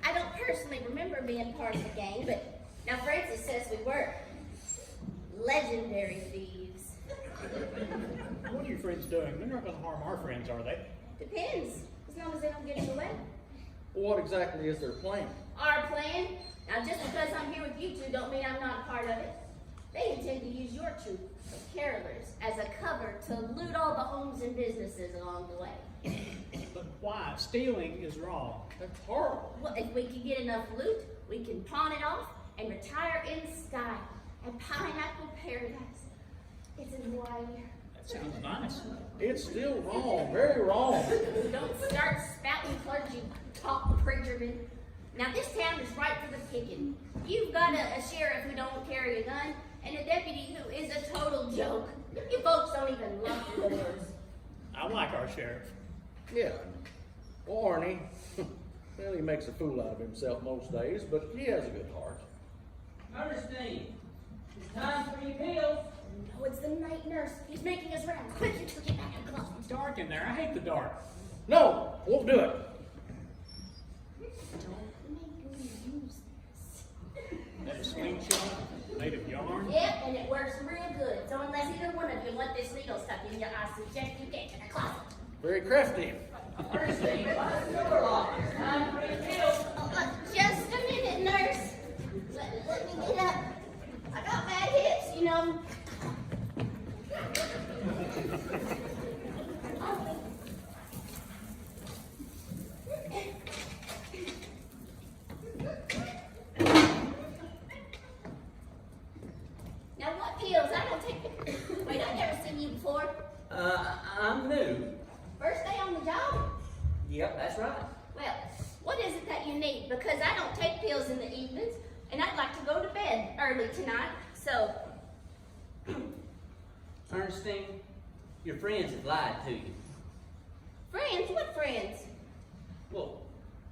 Speaker 12: I don't personally remember being part of the gang, but now Francis says we were. Legendary thieves.
Speaker 7: What are your friends doing? They're not going to harm our friends, are they?
Speaker 12: Depends, as long as they don't get in the way.
Speaker 5: What exactly is their plan?
Speaker 12: Our plan? Now, just because I'm here with you two don't mean I'm not a part of it. They intend to use your troop of carolers as a cover to loot all the homes and businesses along the way.
Speaker 7: But why? Stealing is wrong.
Speaker 5: That's horrible.
Speaker 12: Well, if we can get enough loot, we can pawn it off and retire in style at Pineapple Paradise. It's in Hawaii.
Speaker 7: That sounds nice.
Speaker 5: It's still wrong, very wrong.
Speaker 12: Don't start spouting clergy talk, preacherman. Now, this town is ripe for the picking. You've got a sheriff who don't carry a gun and a deputy who is a total joke. You folks don't even lock your doors.
Speaker 7: I like our sheriff.
Speaker 5: Yeah. Well, Arnie, well, he makes a fool out of himself most days, but he has a good heart.
Speaker 2: Ernestine, it's time for your pills.
Speaker 12: No, it's the night nurse. He's making his rounds. Quick, you two get back in the closet.
Speaker 7: It's dark in there. I hate the dark.
Speaker 5: No, won't do it.
Speaker 12: Don't make me use this.
Speaker 7: That a slingshot made of yarn.
Speaker 12: Yep, and it works real good. So unless either one of you want this needle stuck in you, I suggest you get to the closet.
Speaker 5: Very crafty.
Speaker 2: Ernestine, why is the door locked? It's time for your pills.
Speaker 12: Just a minute, nurse. Let me get up. I got bad hips, you know. Now what pills? I don't take. Wait, I've never seen you before.
Speaker 2: I'm new.
Speaker 12: First day on the job?
Speaker 2: Yep, that's right.
Speaker 12: Well, what is it that you need? Because I don't take pills in the evenings, and I'd like to go to bed early tonight, so.
Speaker 2: Ernestine, your friends have lied to you.
Speaker 12: Friends? What friends?
Speaker 2: Well,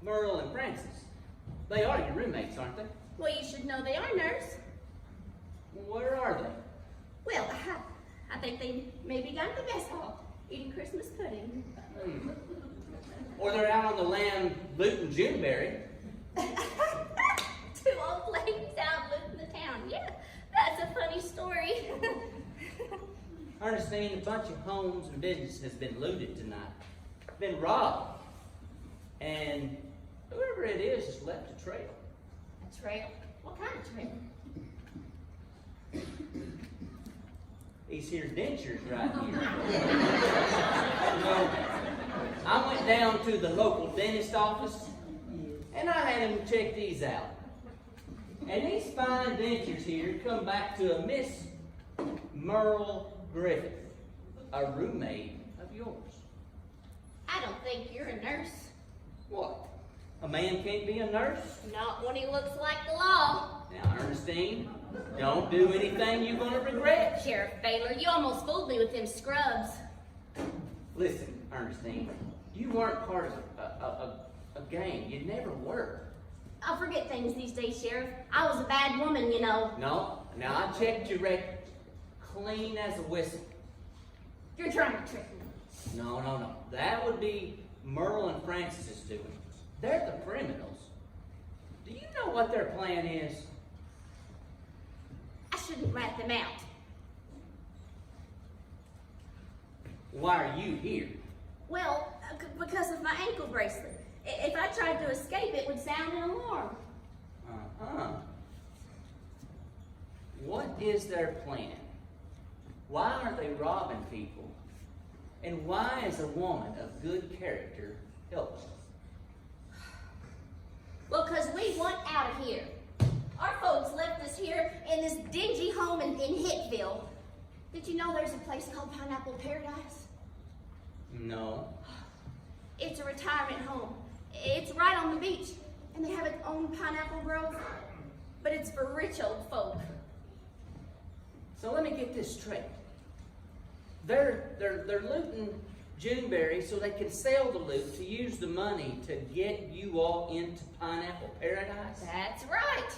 Speaker 2: Merle and Francis. They are your roommates, aren't they?
Speaker 12: Well, you should know they are, nurse.
Speaker 2: Where are they?
Speaker 12: Well, I think they maybe gone to the mess hall, eating Christmas pudding.
Speaker 2: Or they're out on the land looting Juneberry.
Speaker 12: Too old
Speaker 2: Ernestine, a bunch of homes and businesses has been looted tonight. Been robbed. And whoever it is has left a trail.
Speaker 12: A trail? What kind of trail?
Speaker 2: These here dentures right here. You know, I went down to the local dentist office and I had him check these out. And these fine dentures here come back to a Miss Merle Griffith, a roommate of yours.
Speaker 12: I don't think you're a nurse.
Speaker 2: What? A man can't be a nurse?
Speaker 12: Not when he looks like the law.
Speaker 2: Now, Ernestine, don't do anything you're gonna regret.
Speaker 12: Sheriff Baylor, you almost fooled me with them scrubs.
Speaker 2: Listen, Ernestine, you weren't part of a gang. You never were.
Speaker 12: I'll forget things these days, Sheriff. I was a bad woman, you know.
Speaker 2: No. Now, I checked your record. Clean as a whistle.
Speaker 12: You're trying to trick me.
Speaker 2: No. That would be Merle and Francis's doing. They're the criminals. Do you know what their plan is?
Speaker 12: I shouldn't rat them out.
Speaker 2: Why are you here?
Speaker 12: Well, because of my ankle bracelet. If I tried to escape, it would sound an alarm.
Speaker 2: Uh-huh. What is their plan? Why are they robbing people? And why is a woman of good character helpless?
Speaker 12: Well, because we want out of here. Our folks left us here in this dingy home in Hickville. Did you know there's a place called Pineapple Paradise?
Speaker 2: No.
Speaker 12: It's a retirement home. It's right on the beach, and they have its own pineapple grove, but it's for rich old folk.
Speaker 2: So let me get this straight. They're looting Juneberry so they can sell the loot to use the money to get you all into Pineapple Paradise?
Speaker 12: That's right.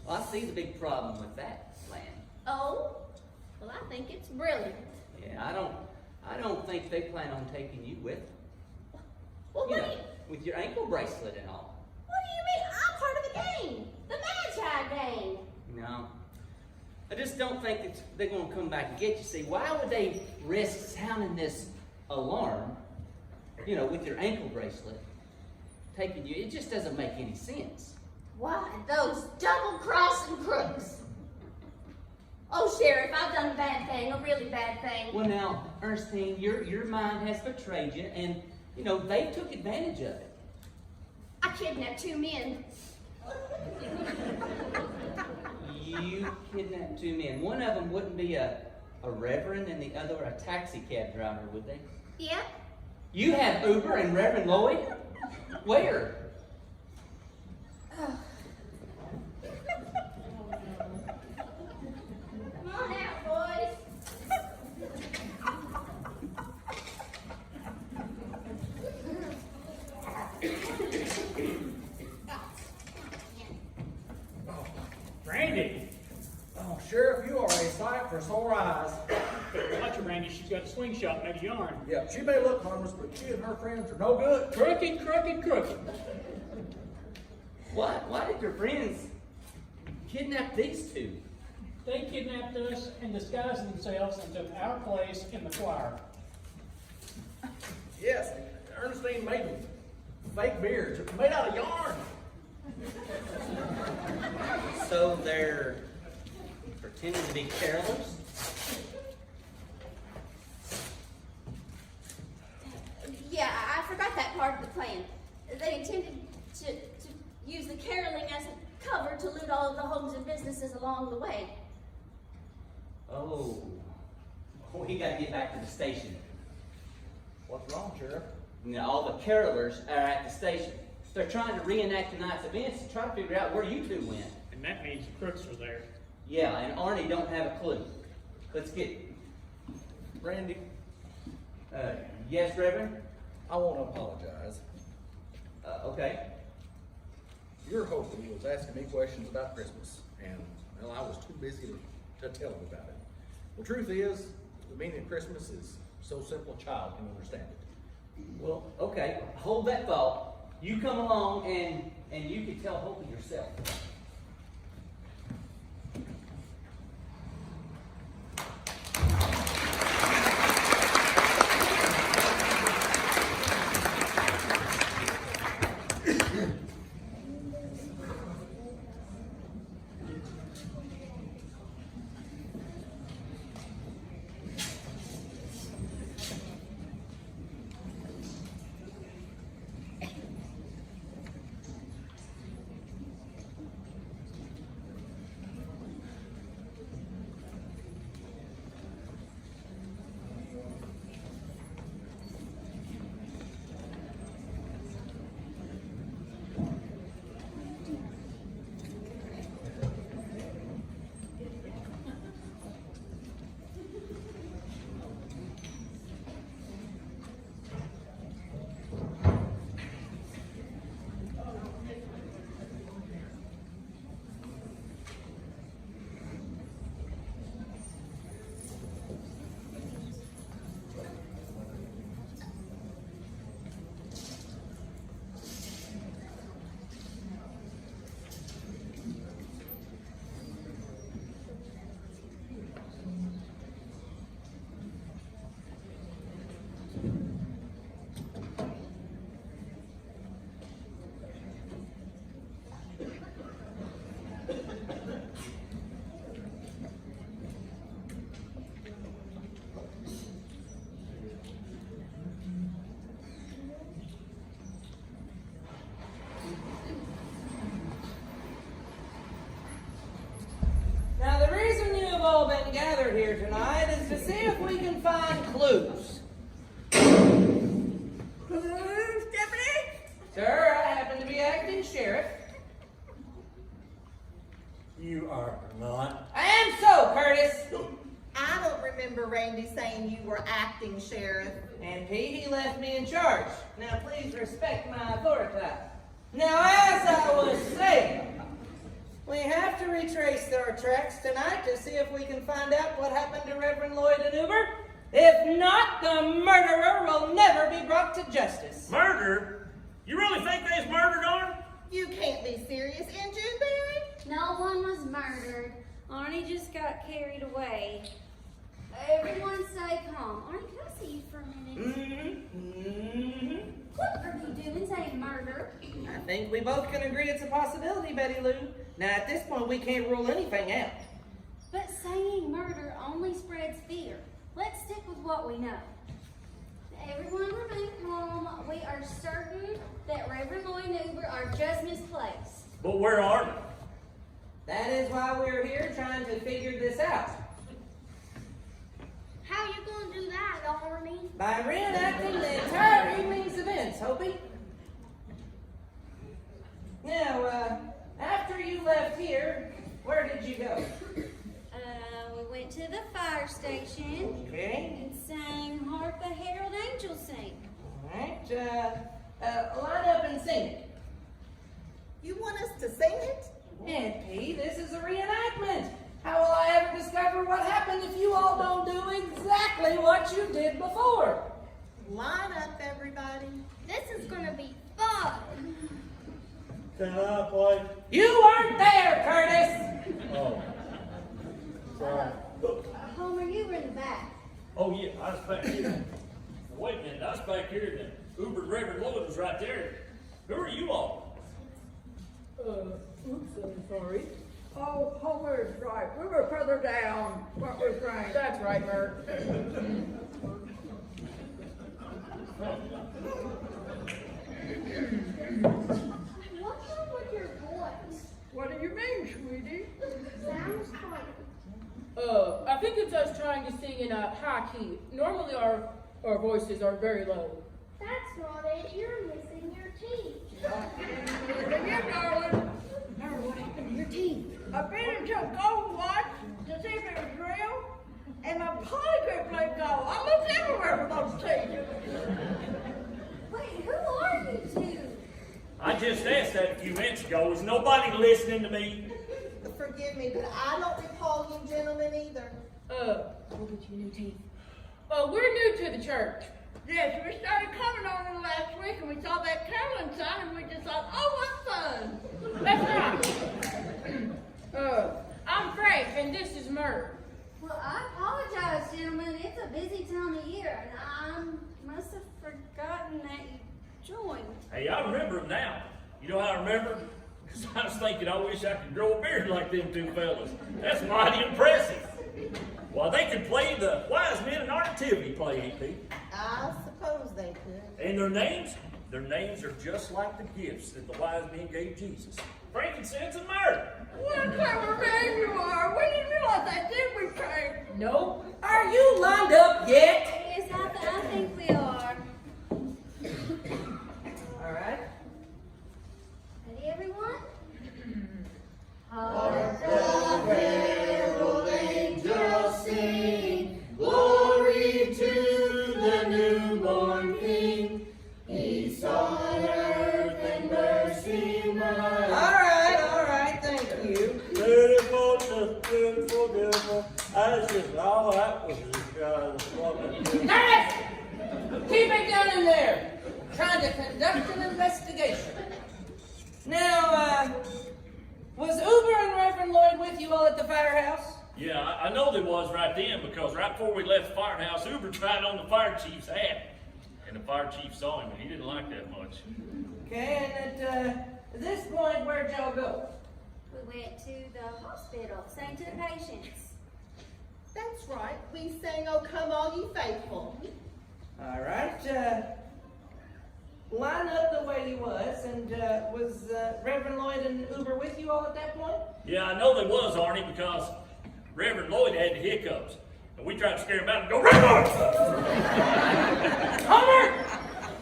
Speaker 2: Well, I see the big problem with that plan.
Speaker 12: Oh, well, I think it's brilliant.
Speaker 2: Yeah, I don't think they plan on taking you with them.
Speaker 12: Well,
Speaker 2: You know, with your ankle bracelet and all.
Speaker 12: What do you mean? I'm part of the gang, the Magi gang.
Speaker 2: No. I just don't think that they're going to come back and get you. See, why would they risk sounding this alarm, you know, with your ankle bracelet, taking you? It just doesn't make any sense.
Speaker 12: Why, those double-crossing crooks. Oh, Sheriff, I've done a bad thing, a really bad thing.
Speaker 2: Well, now, Ernestine, your mind has betrayed you, and, you know, they took advantage of it.
Speaker 12: I kidnapped 2 men.
Speaker 2: You kidnapped 2 men. One of them wouldn't be a reverend and the other a taxi cab driver, would they?
Speaker 12: Yeah?
Speaker 2: You have Uber and Reverend Lloyd? Where?
Speaker 12: Come on out, boys.
Speaker 7: Randy!
Speaker 5: Oh, Sheriff, you are a sight for sore eyes.
Speaker 7: Watch her, Randy. She's got a slingshot made of yarn.
Speaker 5: Yeah, she may look harmless, but she and her friends are no good.
Speaker 7: Crooked, crooked, crooked.
Speaker 2: Why did your friends kidnap these 2?
Speaker 7: They kidnapped us and disguised themselves and took our place in the choir.
Speaker 5: Yes, Ernestine made them fake beards made out of yarn.
Speaker 2: So they're pretending to be carolers?
Speaker 12: Yeah, I forgot that part of the plan. They intended to use the caroling as a cover to loot all of the homes and businesses along the way.
Speaker 2: Oh. We gotta get back to the station.
Speaker 5: What's wrong, Sheriff?
Speaker 2: Now, all the carolers are at the station. They're trying to reenact tonight's events to try to figure out where you 2 went.
Speaker 7: And that means the crooks were there.
Speaker 2: Yeah, and Arnie don't have a clue. Let's get...
Speaker 5: Randy,
Speaker 2: Yes, Reverend?
Speaker 5: I want to apologize.
Speaker 2: Okay.
Speaker 5: Your husband was asking me questions about Christmas, and, well, I was too busy to tell him about it. The truth is, the meaning of Christmas is so simple a child can understand it.
Speaker 2: Well, okay, hold that thought. You come along and you can tell Hopi yourself.
Speaker 1: gathered here tonight is to see if we can find clues.
Speaker 11: Clues, Deputy?
Speaker 1: Sir, I happen to be acting sheriff.
Speaker 3: You are not.
Speaker 1: I am so, Curtis.
Speaker 6: I don't remember Randy saying you were acting sheriff.
Speaker 1: And he left me in charge. Now please respect my authority. Now as I was saying, we have to retrace our tracks tonight to see if we can find out what happened to Reverend Lloyd and Uber. If not, the murderer will never be brought to justice.
Speaker 8: Murder? You really think they was murdered, Arn?
Speaker 6: You can't be serious. In Juneberry?
Speaker 13: No one was murdered. Arnie just got carried away. Everyone stay calm. Arnie, can I see you for a minute? What are you doing saying murder?
Speaker 1: I think we both can agree it's a possibility, Betty Lou. Now at this point we can't rule anything out.
Speaker 13: But saying murder only spreads fear. Let's stick with what we know. Everyone remain calm. We are certain that Reverend Lloyd and Uber are just misplaced.
Speaker 8: But where are they?
Speaker 1: That is why we're here trying to figure this out.
Speaker 4: How you gonna do that, Arnie?
Speaker 1: By reenacting the entire evening's events, Hopi. Now, after you left here, where did you go?
Speaker 13: We went to the fire station
Speaker 1: Okay.
Speaker 13: and sang Hark the Herald Angels Sing.
Speaker 1: Alright, line up and sing it.
Speaker 6: You want us to sing it?
Speaker 1: Aunt P, this is a reenactment. How will I ever discover what happened if you all don't do exactly what you did before?
Speaker 6: Line up, everybody.
Speaker 4: This is gonna be fun.
Speaker 3: Can I play?
Speaker 1: You weren't there, Curtis!
Speaker 3: Oh. Sorry.
Speaker 13: Homer, you were in the back.
Speaker 8: Oh yeah, I was back here. Wait a minute, I was back here and the Uber Reverend Lloyd was right there. Who are you all?
Speaker 11: Oops, I'm sorry. Oh, Homer is right. We were further down. What was right? That's right, Bert.
Speaker 4: What's wrong with your voice?
Speaker 11: What do you mean, sweetie?
Speaker 4: Sounds funny.
Speaker 10: I think it's us trying to sing in a high key. Normally our voices are very low.
Speaker 4: That's not it. You're missing your teeth.
Speaker 11: Again, darling.
Speaker 10: Mary, what happened to your teeth?
Speaker 11: I've been into a gold watch to see if it was real, and my polygraph let go. I looked everywhere for those teeth.
Speaker 13: Wait, who are you two?
Speaker 8: I just asked that a few minutes ago. Was nobody listening to me?
Speaker 6: Forgive me, but I don't recall you gentlemen either.
Speaker 10: We'll get you new teeth. We're new to the church.
Speaker 11: Yes, we started coming on it last week, and we saw that caroling sign, and we just thought, oh, what fun.
Speaker 10: That's right. I'm Frank, and this is Murr.
Speaker 13: Well, I apologize, gentlemen. It's a busy time of year, and I must have forgotten that you joined.
Speaker 8: Hey, I remember them now. You know how I remember? Because I was thinking I wish I could grow a beard like them two fellas. That's mighty impressive. Well, they could play the wise men and our nativity play, ain't they?
Speaker 6: I suppose they could.
Speaker 8: And their names? Their names are just like the gifts that the wise men gave Jesus. Frankincense and myrrh.
Speaker 11: What a clever man you are. We didn't realize that, did we, Frank?
Speaker 10: Nope.
Speaker 1: Are you lined up yet?
Speaker 13: Yes, I think we are.
Speaker 1: Alright.
Speaker 13: Ready, everyone?
Speaker 11: Hark
Speaker 13: the
Speaker 11: herald angels sing, glory to the newborn King. Peace on earth and mercy mild.
Speaker 1: Alright, thank you.
Speaker 3: Beautiful, just beautiful, beautiful. That's just all that was just fucking beautiful.
Speaker 1: Curtis! Keep it down in there. Trying to conduct an investigation. Now, was Uber and Reverend Lloyd with you all at the firehouse?
Speaker 8: Yeah, I know they was right then because right before we left the firehouse, Uber tried on the fire chief's hat. And the fire chief saw him and he didn't like that much.
Speaker 1: Okay, and at this point, where'd y'all go?
Speaker 13: We went to the hospital, sang to the patients.
Speaker 6: That's right. We sang, "Oh, come all ye faithful."
Speaker 1: Alright, line up the way you was, and was Reverend Lloyd and Uber with you all at that point?
Speaker 8: Yeah, I know they was, Arnie, because Reverend Lloyd had the hiccups. And we tried to scare him out and go, Reverend!
Speaker 9: Homer,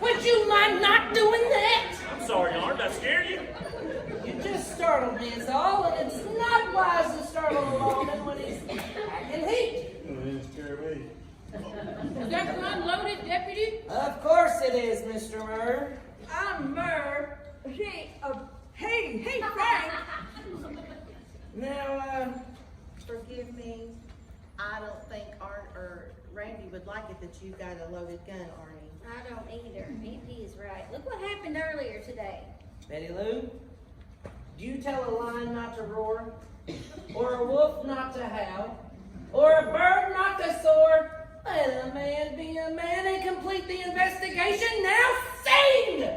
Speaker 9: would you mind not doing that?
Speaker 8: I'm sorry, Arn, did I scare you?
Speaker 1: You just startled me is all, and it's not wise to startle a lawman when he's packing heat.
Speaker 3: It didn't scare me.
Speaker 10: Is that gun loaded, deputy?
Speaker 1: Of course it is, Mr. Murr.
Speaker 11: I'm Murr. Hey, Frank.
Speaker 1: Now,
Speaker 6: Forgive me, I don't think Art or Randy would like it that you've got a loaded gun, Arnie.
Speaker 13: I don't either. He is right. Look what happened earlier today.
Speaker 1: Betty Lou, do you tell a lion not to roar? Or a wolf not to howl? Or a bird not to soar? Let a man be a man and complete the investigation. Now sing!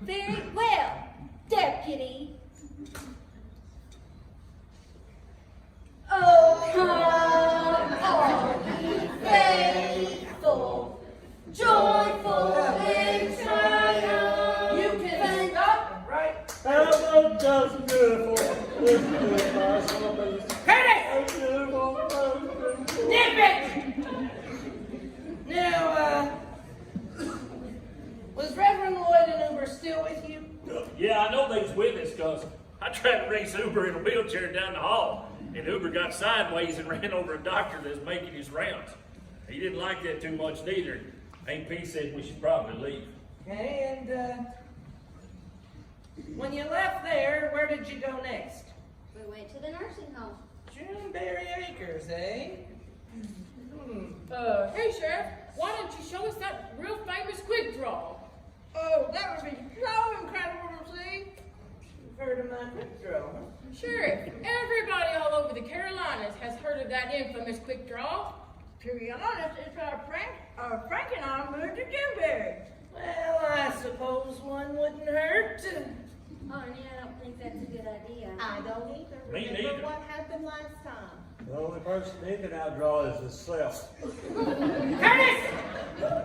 Speaker 13: Very well, deputy. Oh, come all ye faithful, joyful and triumphant.
Speaker 1: You can stop right.
Speaker 3: How about just beautiful? This is my salvation.
Speaker 9: Curtis!
Speaker 3: Beautiful.
Speaker 9: Nip it!
Speaker 1: Now, was Reverend Lloyd and Uber still with you?
Speaker 8: Yeah, I know they was with us, cause I tried to race Uber in a wheelchair down the hall, and Uber got sideways and ran over a doctor that was making his rounds. He didn't like that too much neither. Aunt P said we should probably leave.
Speaker 1: Okay, and when you left there, where did you go next?
Speaker 13: We went to the nursing home.
Speaker 1: Juneberry Acres, eh?
Speaker 10: Hey, Sheriff, why don't you show us that real famous quick draw?
Speaker 11: Oh, that would be so incredible to see.
Speaker 1: You've heard of my quick draw, huh?
Speaker 10: Sheriff, everybody all over the Carolinas has heard of that infamous quick draw.
Speaker 11: To be honest, it's Frank and I moved to Juneberry.
Speaker 1: Well, I suppose one wouldn't hurt.
Speaker 13: Oh, yeah, I don't think that's a good idea.
Speaker 6: I don't either.
Speaker 8: Me
Speaker 6: Remember
Speaker 8: neither.
Speaker 6: what happened last time?
Speaker 3: The only person he can outdraw is himself.
Speaker 9: Curtis!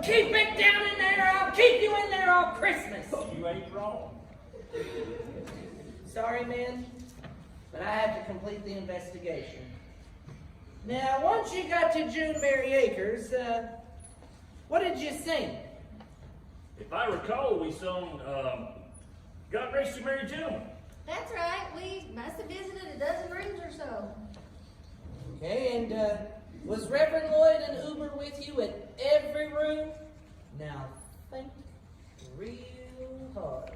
Speaker 9: Keep it down in there. I'll keep you in there all Christmas.
Speaker 8: You ain't wrong.
Speaker 1: Sorry, man, but I had to complete the investigation. Now, once you got to Juneberry Acres, what did you sing?
Speaker 8: If I recall, we sung, God Rest You Merry Gentlemen.
Speaker 13: That's right. We must have visited a dozen rooms or so.
Speaker 1: Okay, and was Reverend Lloyd and Uber with you at every room? Now, think real hard.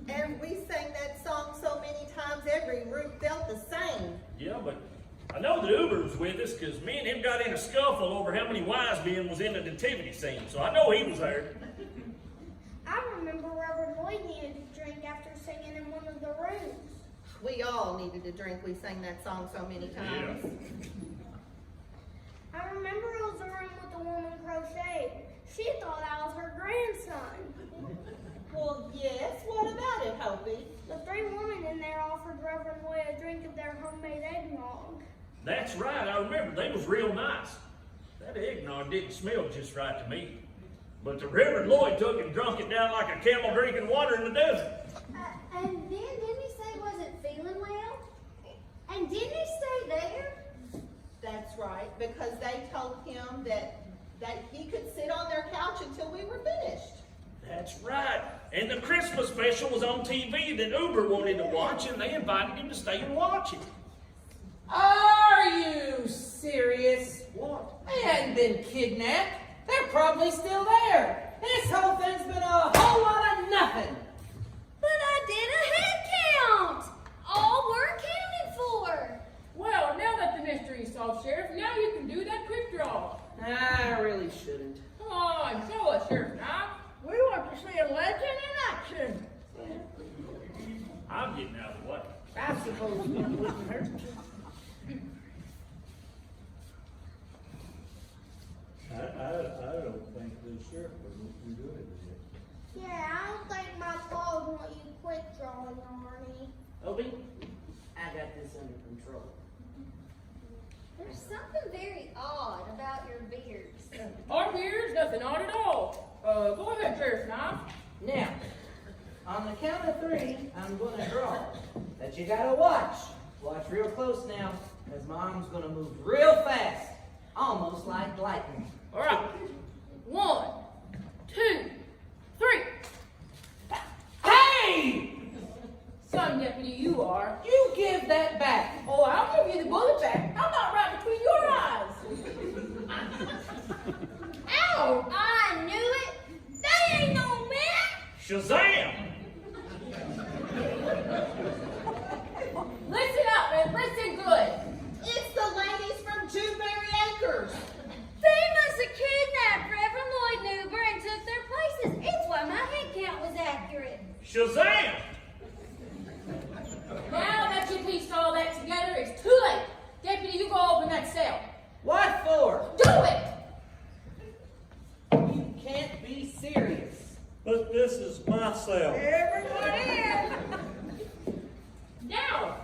Speaker 6: And we sang that song so many times, every room felt the same.
Speaker 8: Yeah, but I know that Uber was with us because me and him got in a scuffle over how many wise men was in the nativity scene, so I know he was there.
Speaker 4: I remember Reverend Lloyd needed a drink after singing in one of the rooms.
Speaker 6: We all needed a drink. We sang that song so many times.
Speaker 4: I remember it was the room with the woman crocheted. She thought I was her grandson.
Speaker 6: Well, yes. What about it, Hopi?
Speaker 4: The three women in there offered Reverend Lloyd a drink of their homemade eggnog.
Speaker 8: That's right, I remember. They was real nice. That eggnog didn't smell just right to me. But the Reverend Lloyd took and drunk it down like a camel drinking water in the desert.
Speaker 13: And then didn't he say he wasn't feeling well? And didn't he stay there?
Speaker 6: That's right, because they told him that he could sit on their couch until we were finished.
Speaker 8: That's right. And the Christmas special was on TV that Uber wanted to watch, and they invited him to stay and watch it.
Speaker 1: Are you serious?
Speaker 8: What?
Speaker 1: They hadn't been kidnapped. They're probably still there. This whole thing's been a whole lot of nothing.
Speaker 13: But I did a head count. All were accounted for.
Speaker 10: Well, now that the mystery is solved, Sheriff, now you can do that quick draw.
Speaker 1: I really shouldn't.
Speaker 10: Come on, show us, Sheriff Knife.
Speaker 11: We want to see a legend in action.
Speaker 8: I'm getting out of the way.
Speaker 1: I suppose one wouldn't hurt.
Speaker 3: I don't think the sheriff would do it yet.
Speaker 4: Yeah, I don't think my pa would want you quick drawing, Arnie.
Speaker 1: Obi, I got this under control.
Speaker 13: There's something very odd about your beards.
Speaker 10: Our beard's nothing odd at all. Go ahead, Sheriff Knife.
Speaker 1: Now, on the count of three, I'm going to draw. But you gotta watch. Watch real close now, as Mom's gonna move real fast, almost like lightning.
Speaker 10: All right. 1, 2, 3.
Speaker 1: Hey!
Speaker 10: Son deputy, you are.
Speaker 1: You give that back.
Speaker 10: Oh, I'll give you the bullet back. I'm not right between your eyes.
Speaker 4: Ow! I knew it! That ain't no man!
Speaker 8: Shazam!
Speaker 10: Listen up and listen good.
Speaker 6: It's the ladies from Juneberry Acres.
Speaker 13: They must have kidnapped Reverend Lloyd Newber and took their places. It's why my head count was accurate.
Speaker 8: Shazam!
Speaker 10: Now that you pieced all that together, it's too late. Deputy, you go open that cell.
Speaker 1: What for?
Speaker 10: Do it!
Speaker 1: You can't be serious.
Speaker 3: But this is my cell.
Speaker 11: Everyone in.
Speaker 10: Now!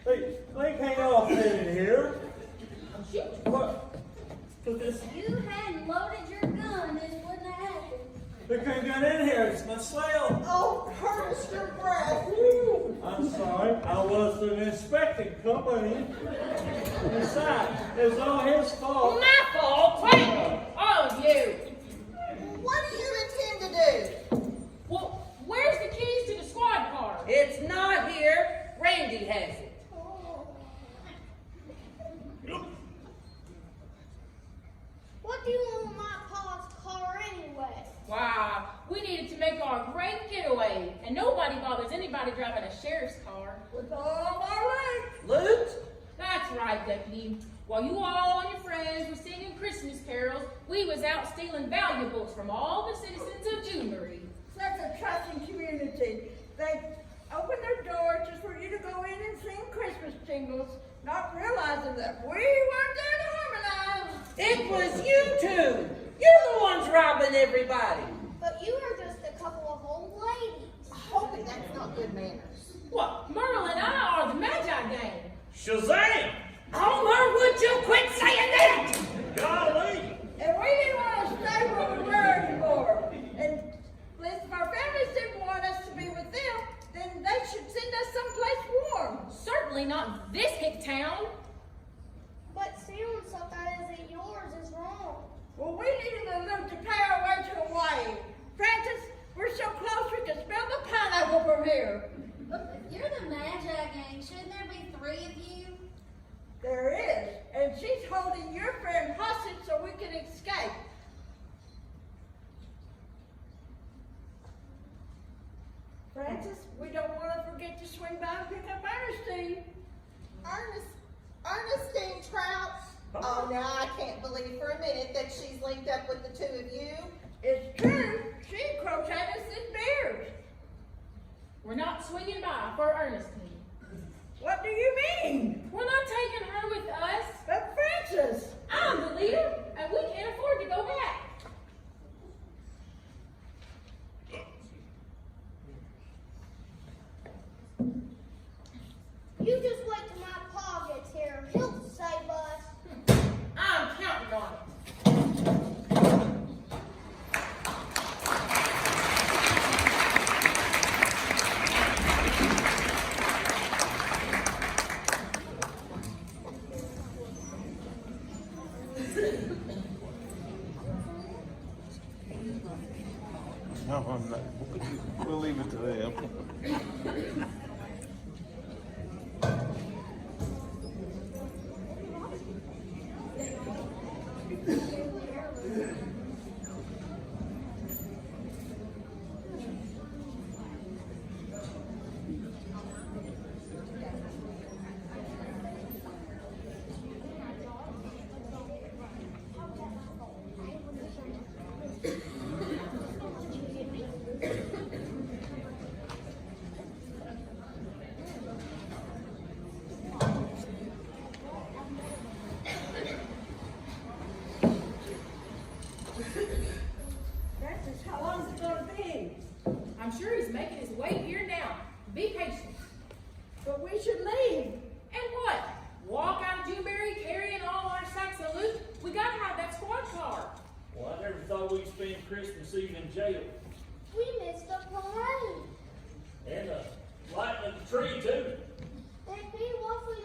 Speaker 3: They can't all fit in here.
Speaker 10: Shoot.
Speaker 3: What? But this,
Speaker 13: If you hadn't loaded your gun, this wouldn't have happened.
Speaker 3: they can't get in here. It's my cell.
Speaker 6: Oh, Curtis, your breath.
Speaker 3: I'm sorry. I wasn't expecting company. Besides, it's all his fault.
Speaker 10: My fault! Wait! All of you!
Speaker 6: What do you intend to do?
Speaker 10: Well, where's the keys to the squad car?
Speaker 1: It's not here. Randy has it.
Speaker 4: What do you want with my pa's car anyway?
Speaker 10: Wow, we needed to make our great getaway, and nobody bothers anybody driving a sheriff's car.
Speaker 11: With all my legs.
Speaker 1: Loot?
Speaker 10: That's right, Deputy. While you all and your friends were singing Christmas carols, we was out stealing valuables from all the citizens of Juneberry.
Speaker 11: Such a trusting community. They open their doors just for you to go in and sing Christmas jingles, not realizing that we weren't there to harmonize.
Speaker 1: It was you two. You're the ones robbing everybody.
Speaker 4: But you are just a couple of old ladies.
Speaker 6: Hoping that's not good manners.
Speaker 10: What, Merle and I are the Magi gang.
Speaker 8: Shazam!
Speaker 1: Homer, would you quit saying that?
Speaker 8: Golly!
Speaker 11: And we didn't want to stay where we were anymore. And if our families didn't want us to be with them, then they should send us someplace warm.
Speaker 10: Certainly not this hick town.
Speaker 4: But stealing stuff that isn't yours is wrong.
Speaker 11: Well, we needed a loop to pay our way to Hawaii. Francis, we're so close we can smell the pineapple from here.
Speaker 13: If you're the Magi gang, shouldn't there be 3 of you?
Speaker 11: There is, and she's holding your friend hostage so we can escape. Francis, we don't want to forget to swing by and pick up Ernestine.
Speaker 6: Ernestine Trout. Oh, now I can't believe for a minute that she's linked up with the 2 of you.
Speaker 11: It's true, she crocheted us in bears.
Speaker 10: We're not swinging by for Ernestine.
Speaker 11: What do you mean?
Speaker 10: We're not taking her with us.
Speaker 11: But Francis.
Speaker 10: I'm the leader, and we can't afford to go back.
Speaker 4: You just wait till my pa gets here. He'll save us.
Speaker 10: I'm counting on it.
Speaker 14: No, I'm not. We'll leave it to them.
Speaker 11: Francis, how long is it going to be?
Speaker 10: I'm sure he's making his way here now. Be patient.
Speaker 11: But we should leave.
Speaker 10: And what? Walk out of Juneberry carrying all our sacks of loot? We gotta have that squad car.
Speaker 8: Well, I never thought we'd spend Christmas Eve in jail.
Speaker 4: We missed the parade.
Speaker 8: And lighting of the tree, too.
Speaker 4: That'd be what we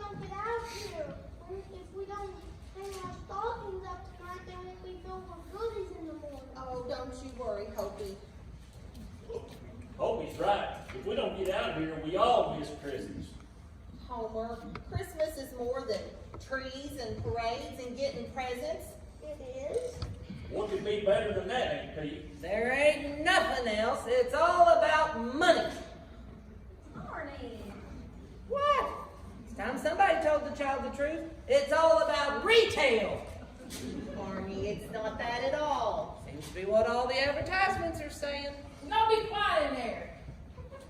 Speaker 8: We all miss presents.
Speaker 6: Homer, Christmas is more than trees and parades and getting presents.
Speaker 4: It is.
Speaker 8: What could be better than that, Aunt Pete?
Speaker 1: There ain't nothing else. It's all about money.
Speaker 13: Barney.
Speaker 1: What? It's time somebody told the child the truth. It's all about retail.
Speaker 6: Barney, it's not that at all.
Speaker 1: Seems to be what all the advertisements are saying.
Speaker 10: No, be quiet in there.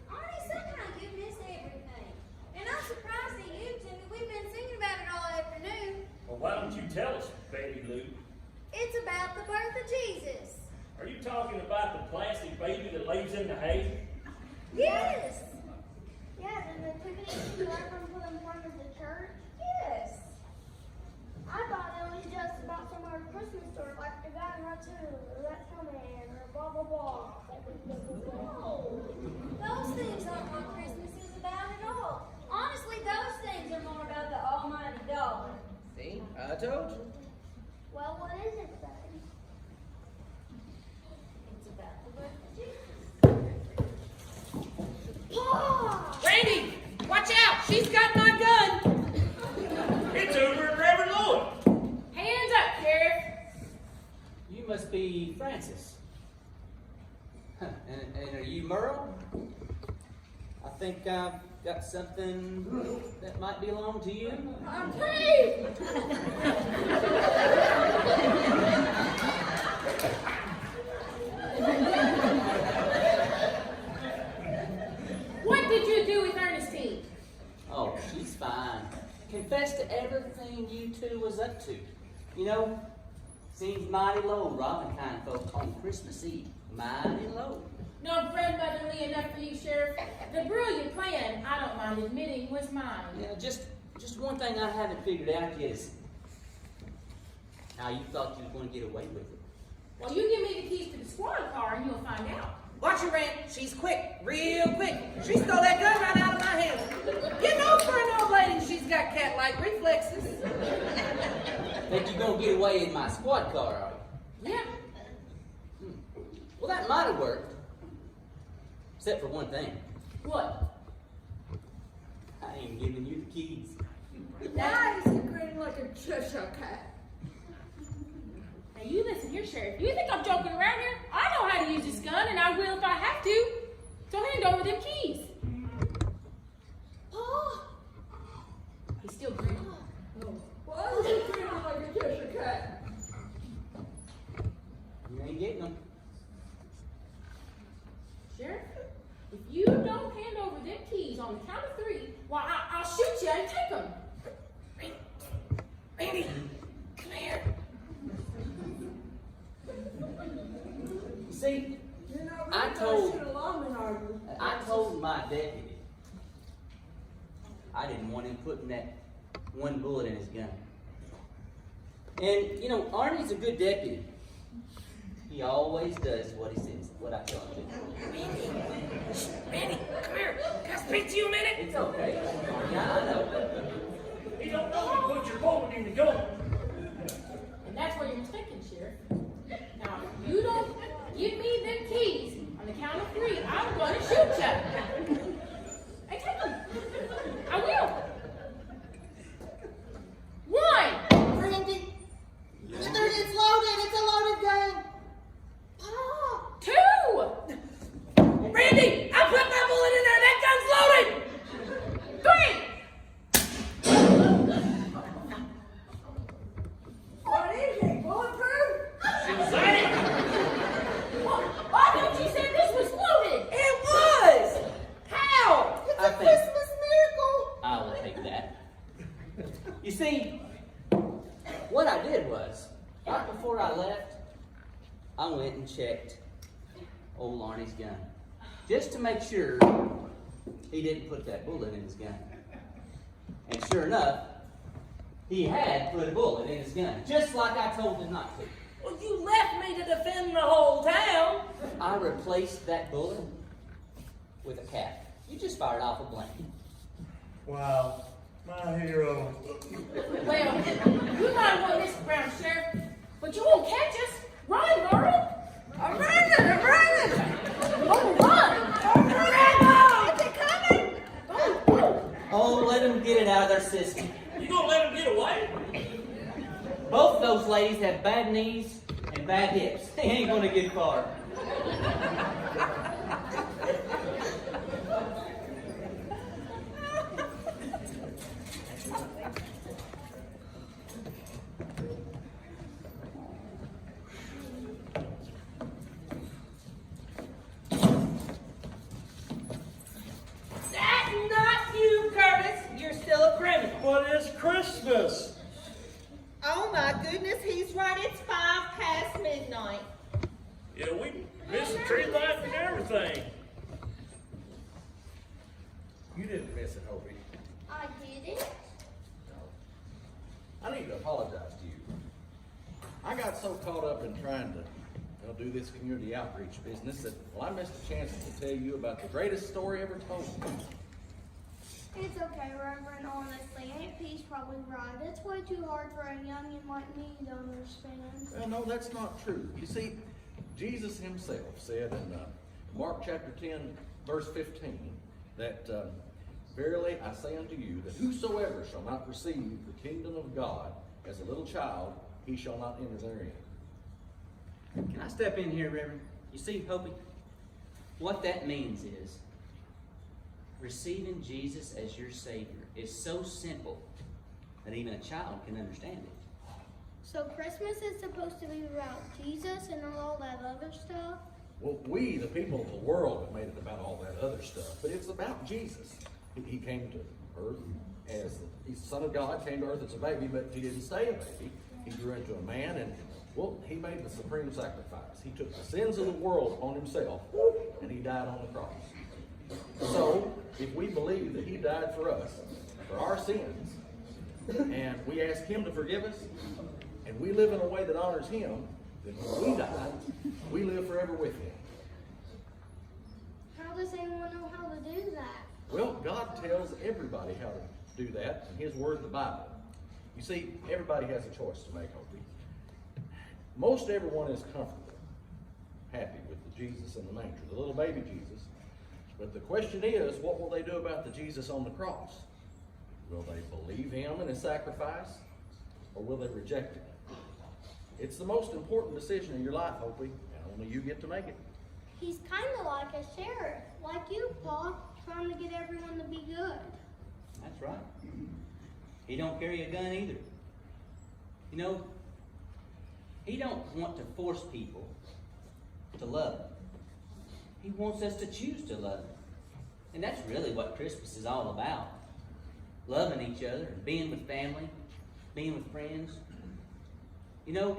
Speaker 13: Arnie, sometimes you miss everything. And I'm surprised at you, Jimmy. We've been singing about it all afternoon.
Speaker 8: Well, why don't you tell us, Baby Lou?
Speaker 13: It's about the birth of Jesus.
Speaker 8: Are you talking about the plastic baby that lays in the hay?
Speaker 13: Yes.
Speaker 4: Yeah, and the picnic you learn from put in front of the church.
Speaker 13: Yes.
Speaker 4: I thought it was just about some other Christmas story, like the guy in Ratu, or that snowman, or blah blah blah.
Speaker 13: No. Those things aren't what Christmas is about at all. Honestly, those things are more about the almighty dollar.
Speaker 1: See, I told you.
Speaker 4: Well, what is it then?
Speaker 13: It's about the birth of Jesus.
Speaker 4: Pa!
Speaker 1: Randy, watch out! She's got my gun.
Speaker 8: It's over at Reverend Lloyd.
Speaker 10: Hands up, Sheriff.
Speaker 2: You must be Francis. Huh, and are you Merle? I think I've got something that might belong to you.
Speaker 11: Okay.
Speaker 10: What did you do with Ernestine?
Speaker 2: Oh, she's fine. Confess to everything you two was up to. You know, seems mighty low robbing kind folks on Christmas Eve. Mighty low.
Speaker 10: No grandmotherly enough for you, Sheriff. The brilliant plan, I don't mind admitting, was mine.
Speaker 2: Yeah, just one thing I haven't figured out yet is how you thought you were going to get away with it.
Speaker 10: Well, you give me the keys to the squad car and you'll find out.
Speaker 1: Watch her, Rand. She's quick, real quick. She stole that gun right out of my hand. You know, for an old lady, she's got cat-like reflexes.
Speaker 2: Think you're going to get away in my squad car, are you?
Speaker 10: Yeah.
Speaker 2: Well, that might have worked. Except for one thing.
Speaker 10: What?
Speaker 2: I ain't giving you the keys.
Speaker 11: Now he's grinning like a Cheshire cat.
Speaker 10: Now you listen here, Sheriff. You think I'm joking around here? I know how to use this gun, and I will if I have to. So hand over them keys.
Speaker 13: Pa!
Speaker 10: He's still grinning.
Speaker 11: Why is he grinning like a Cheshire cat?
Speaker 2: You ain't getting them.
Speaker 10: Sheriff, if you don't hand over them keys on the count of 3, why, I'll shoot you and take them.
Speaker 1: Randy, come here.
Speaker 2: You see,
Speaker 11: You know,
Speaker 2: I
Speaker 11: really,
Speaker 2: told-
Speaker 11: should have long been arguing.
Speaker 2: I told my deputy I didn't want him putting that one bullet in his gun. And, you know, Arnie's a good deputy. He always does what he says, what I tell him to.
Speaker 1: Randy, come here. Can I speak to you a minute?
Speaker 2: It's okay. Yeah, I know.
Speaker 8: You don't know you put your bullet in the gun.
Speaker 10: And that's where you're mistaken, Sheriff. Now, if you don't give me them keys on the count of 3, I'm going to shoot you. Hey, take them. I will. 1.
Speaker 6: Randy, it's loaded. It's a loaded gun. Pa!
Speaker 10: 2.
Speaker 1: Randy, I put my bullet in there. That gun's loaded.
Speaker 10: 3.
Speaker 11: What is it? Bulletproof?
Speaker 10: Why don't you say this was loaded?
Speaker 1: It was. How?
Speaker 6: It's
Speaker 2: I
Speaker 6: a
Speaker 2: think-
Speaker 6: Christmas miracle.
Speaker 2: I will take that. You see, what I did was, right before I left, I went and checked old Arnie's gun. Just to make sure he didn't put that bullet in his gun. And sure enough, he had put a bullet in his gun, just like I told him not to.
Speaker 1: Well, you left me to defend the whole town.
Speaker 2: I replaced that bullet with a cap. You just fired off a blank.
Speaker 3: Wow, my hero.
Speaker 10: Well, you might have won this round, Sheriff, but you won't catch us. Run, Merle.
Speaker 11: I'm running! I'm running!
Speaker 10: Oh, run.
Speaker 11: I'm running! Is it coming?
Speaker 2: Oh, let them get it out of their system.
Speaker 8: You gonna let them get away?
Speaker 2: Both of those ladies have bad knees and bad hips. They ain't gonna get far.
Speaker 1: That's not you, Curtis. You're still a criminal.
Speaker 3: But it's Christmas.
Speaker 6: Oh my goodness, he's right, it's midnight.
Speaker 8: Yeah, we missed the tree light and everything.
Speaker 5: You didn't miss it, Hobie.
Speaker 4: I didn't.
Speaker 5: I need to apologize to you. I got so caught up in trying to do this community outreach business that, I missed a chance to tell you about the greatest story ever told.
Speaker 4: It's okay, Reverend, honestly. Aunt P's probably right. It's way too hard for a youngin' like me to understand.
Speaker 5: Well, no, that's not true. You see, Jesus himself said in Mark chapter 10, verse 15, that, verily I say unto you, that whosoever shall not receive the kingdom of God as a little child, he shall not enter therein.
Speaker 2: Can I step in here, Reverend? You see, Hobie, what that means is receiving Jesus as your Savior is so simple that even a child can understand it.
Speaker 4: So Christmas is supposed to be about Jesus and all that other stuff?
Speaker 5: Well, we, the people of the world, have made it about all that other stuff, but it's about Jesus. He came to earth as he's the Son of God, came to earth as a baby, but he didn't stay a baby. He grew into a man, and well, he made the supreme sacrifice. He took the sins of the world upon himself, and he died on the cross. So, if we believe that he died for us, for our sins, and we ask him to forgive us, and we live in a way that honors him, then when we die, we live forever with him.
Speaker 4: How does anyone know how to do that?
Speaker 5: Well, God tells everybody how to do that in his word, the Bible. You see, everybody has a choice to make, Opie. Most everyone is comfortable, happy with the Jesus in the manger, the little baby Jesus. But the question is, what will they do about the Jesus on the cross? Will they believe him and his sacrifice, or will they reject him? It's the most important decision in your life, Opie, and only you get to make it.
Speaker 4: He's kind of like a sheriff, like you, Pa, trying to get everyone to be good.
Speaker 2: That's right. He don't carry a gun either. You know, he don't want to force people to love him. He wants us to choose to love him. And that's really what Christmas is all about. Loving each other, and being with family, being with friends. You know,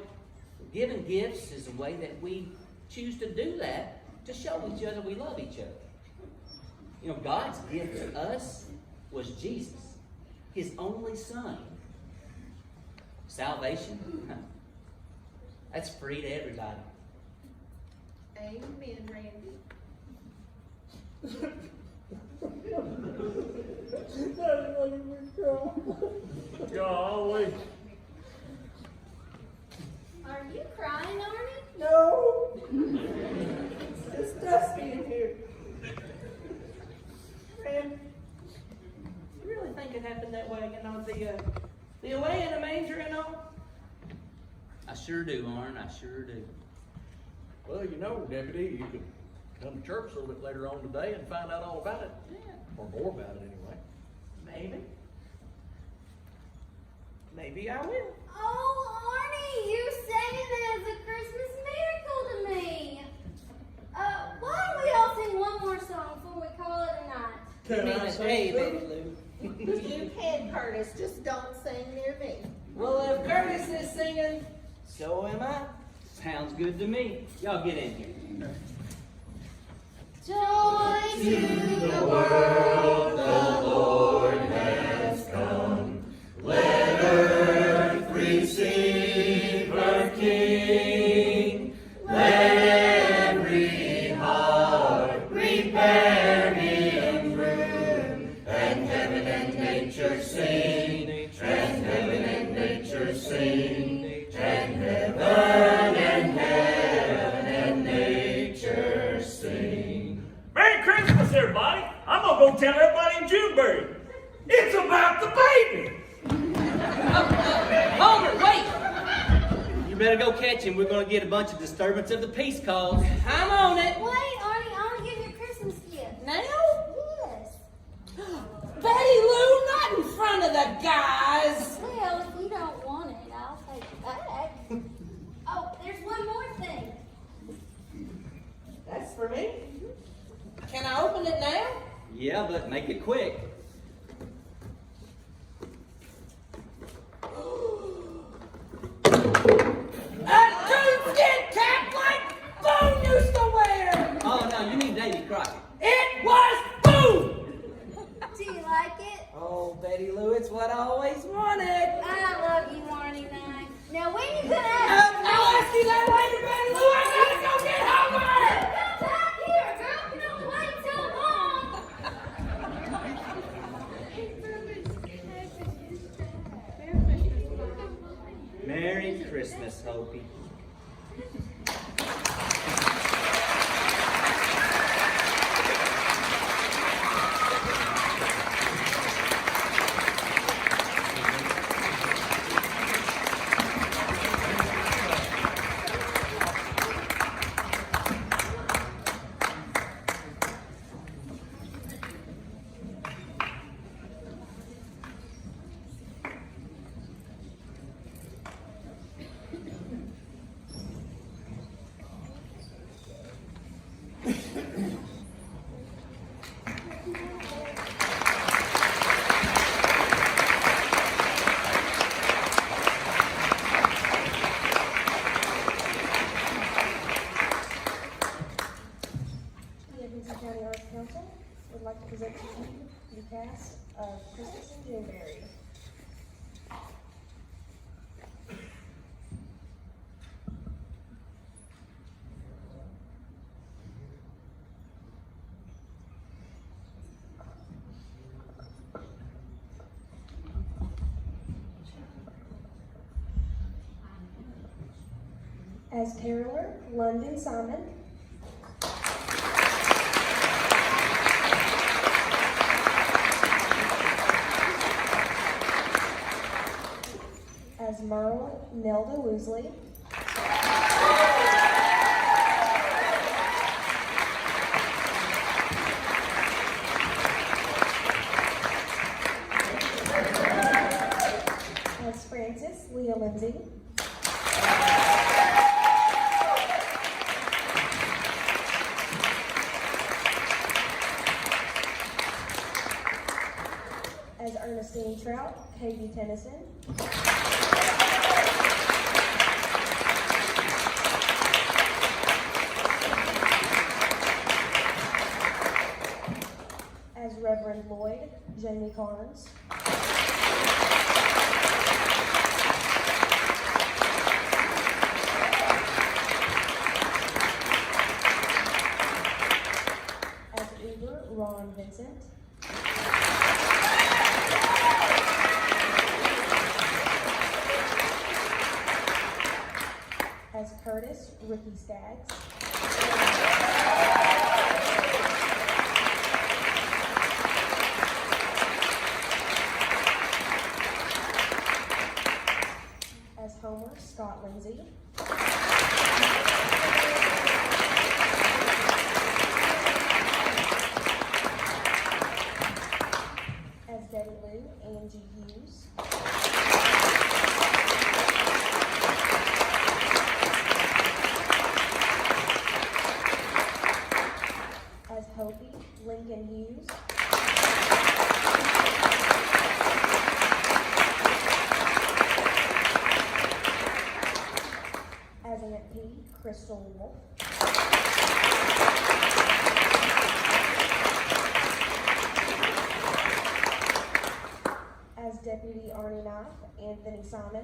Speaker 2: giving gifts is a way that we choose to do that, to show each other we love each other. You know, God's gift to us was Jesus, his only son. Salvation, that's free to everybody.
Speaker 6: Amen, Randy.
Speaker 8: Golly.
Speaker 4: Are you crying, Arnie?
Speaker 1: No. It's dusty in here. And you really think it happened that way, you know, the away in the manger and all?
Speaker 2: I sure do, Arn, I sure do.
Speaker 5: Well, you know, Deputy, you could come to church a little bit later on today and find out all about it.
Speaker 1: Yeah.
Speaker 5: Or more about it, anyway.
Speaker 1: Maybe. Maybe I will.
Speaker 13: Oh, Arnie, you saying that as a Christmas miracle to me. Why don't we all sing one more song before we call it a night?
Speaker 1: You mean a day, baby Lou.
Speaker 6: You can, Curtis, just don't sing near me.
Speaker 1: Well, if Curtis is singing, so am I.
Speaker 2: Sounds good to me. Y'all get in here.
Speaker 13: Joy to the
Speaker 2: world, the Lord
Speaker 13: has
Speaker 2: come.
Speaker 13: Let
Speaker 2: earth receive her King. Let every heart prepare him room. And heaven and nature sing. And heaven and nature sing. And heaven and nature sing.
Speaker 8: Merry Christmas, everybody. I'm gonna go tell everybody in Juneberry. It's about the baby.
Speaker 9: Homer, wait!
Speaker 15: You better go catch him. We're gonna get a bunch of disturbance of the peace calls.
Speaker 9: I'm on it.
Speaker 13: Wait, Arnie, I want to give you a Christmas gift.
Speaker 9: Now?
Speaker 13: Yes.
Speaker 9: Betty Lou, not in front of the guys.
Speaker 13: Well, if you don't want it, I'll take it back. Oh, there's one more thing.
Speaker 9: That's for me. Can I open it now?
Speaker 15: Yeah, but make it quick.
Speaker 9: A coonskin cap like Boone used to wear.
Speaker 15: Oh no, you need Davy Crockett.
Speaker 9: It was Boone.
Speaker 13: Do you like it?
Speaker 9: Oh, Betty Lou, it's what I always wanted.
Speaker 13: I love you, Arnie Nine. Now, when you gonna ask
Speaker 9: I'll ask you that later, Betty Lou. I gotta go get Homer.
Speaker 13: Come back here, girl. You don't wait till long.
Speaker 15: Merry Christmas, Hopi.
Speaker 16: The Edmonson County Arts Council would like to present to you the cast of Christmas in Juneberry. As caroler, London Simon. As Merle, Nelda Woosley. As Francis, Leah Lindsay. As Ernestine Trout, Katie Tennyson. As Reverend Lloyd, Jamie Carnes. As Uber, Ron Vincent. As Curtis, Ricky Staggs. As Homer, Scott Lindsay. As Betty Lou, Angie Hughes. As Hopi, Lincoln Hughes. As Aunt P, Crystal Wolf. As Deputy Arnie Knife, Anthony Simon.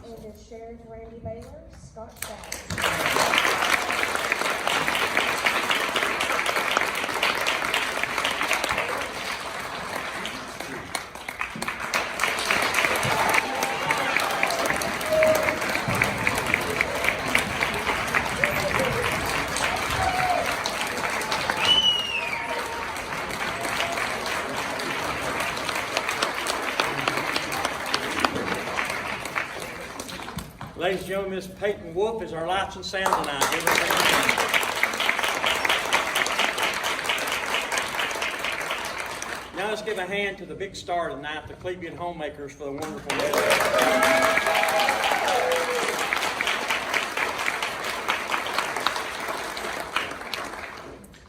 Speaker 16: And as Sheriff Randy Baylor, Scott Staggs.
Speaker 3: Ladies and gentlemen, Miss Peyton Wolf is our lights and sound tonight. Give her a hand. Now let's give a hand to the big star tonight, the Cleveland Homemakers, for the wonderful message.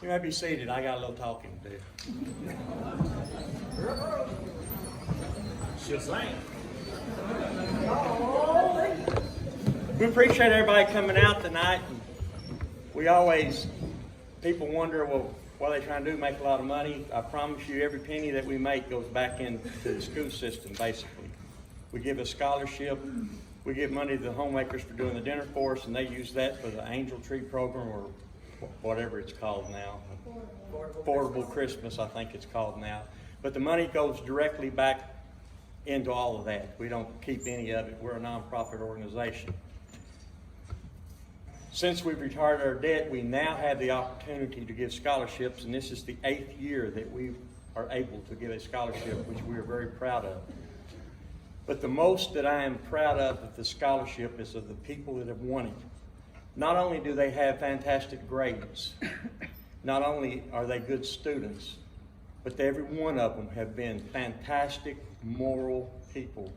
Speaker 3: You may be seated. I got a little talking to do.
Speaker 8: Shazam.
Speaker 3: We appreciate everybody coming out tonight. We always, people wonder, well, what are they trying to do? Make a lot of money? I promise you, every penny that we make goes back into the school system, basically. We give a scholarship. We give money to the homemakers for doing the dinner for us, and they use that for the Angel Tree program, or whatever it's called now. Affordable Christmas, I think it's called now. But the money goes directly back into all of that. We don't keep any of it. We're a nonprofit organization. Since we've retired our debt, we now have the opportunity to give scholarships, and this is the 8th year that we are able to give a scholarship, which we are very proud of. But the most that I am proud of the scholarship is of the people that have won it. Not only do they have fantastic grades, not only are they good students, but every one of them have been fantastic, moral people.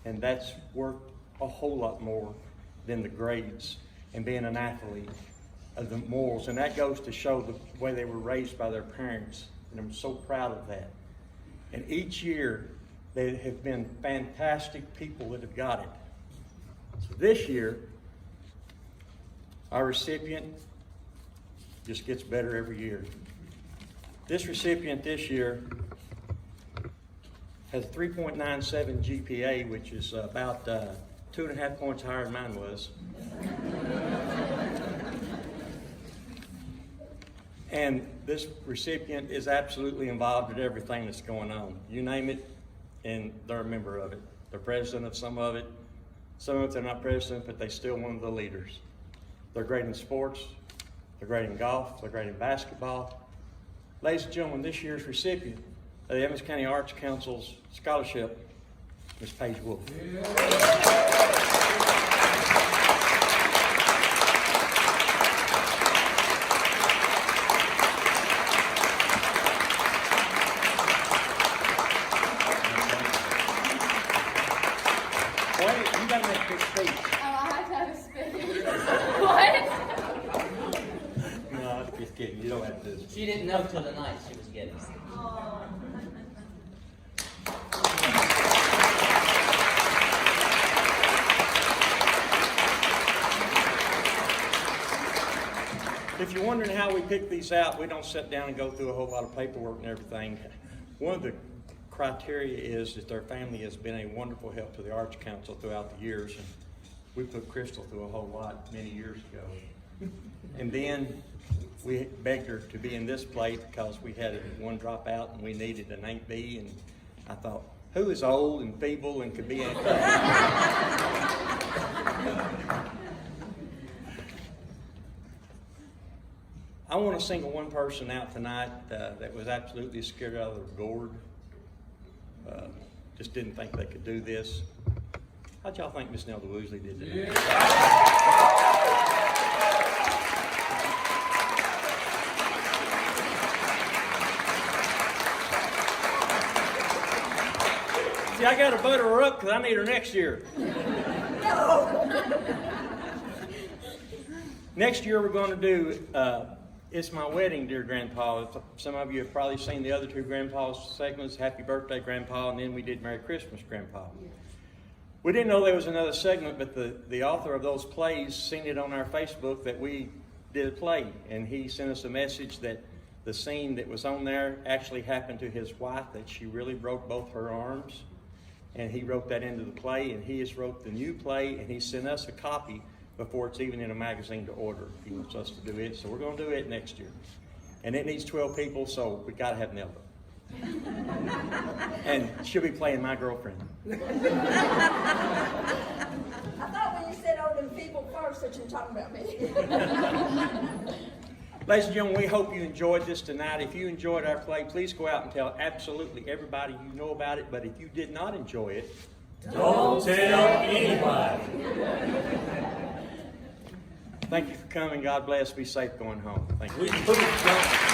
Speaker 3: And that's worth a whole lot more than the grades and being an athlete of the morals. And that goes to show the way they were raised by their parents. And I'm so proud of that. And each year, they have been fantastic people that have got it. So this year, our recipient just gets better every year. This recipient this year has a 3.97 GPA, which is about 2.5 points higher than mine was. And this recipient is absolutely involved in everything that's going on. You name it, and they're a member of it. They're president of some of it. Some of it they're not president, but they're still one of the leaders. They're great in sports. They're great in golf. They're great in basketball. Ladies and gentlemen, this year's recipient of the Edmonson County Arts Council's scholarship, Ms. Paige Wolf. Wait, you gotta make a big speech.
Speaker 10: Oh, I have to have a speech. What?
Speaker 3: No, I'm just kidding. You don't have to do this.
Speaker 2: She didn't know till the night she was getting it.
Speaker 3: If you're wondering how we pick these out, we don't sit down and go through a whole lot of paperwork and everything. One of the criteria is that their family has been a wonderful help to the Arts Council throughout the years. And we put Crystal through a whole lot many years ago. And then we begged her to be in this plate because we had one drop out and we needed an 8B. And I thought, who is old and feeble and could be in? I want to single one person out tonight that was absolutely scared out of their gourd. Just didn't think they could do this. How'd y'all think Miss Nelda Woosley did that? See, I got to butter her up because I need her next year. Next year we're going to do It's My Wedding, Dear Grandpa. Some of you have probably seen the other two Grandpa's segments, Happy Birthday, Grandpa, and then we did Merry Christmas, Grandpa. We didn't know there was another segment, but the author of those plays seen it on our Facebook that we did a play, and he sent us a message that the scene that was on there actually happened to his wife, that she really broke both her arms, and he wrote that into the play, and he has wrote the new play, and he sent us a copy before it's even in a magazine to order. He wants us to do it, so we're going to do it next year. And it needs 12 people, so we got to have Nelda. And she'll be playing my girlfriend.
Speaker 11: I thought when you said old and feeble first that you were talking about me.
Speaker 3: Ladies and gentlemen, we hope you enjoyed this tonight. If you enjoyed our play, please go out and tell absolutely everybody you know about it. But if you did not enjoy it,
Speaker 8: Don't tell anybody.
Speaker 3: Thank you for coming. God bless. Be safe going home. Thank you.
Speaker 8: We can put it down.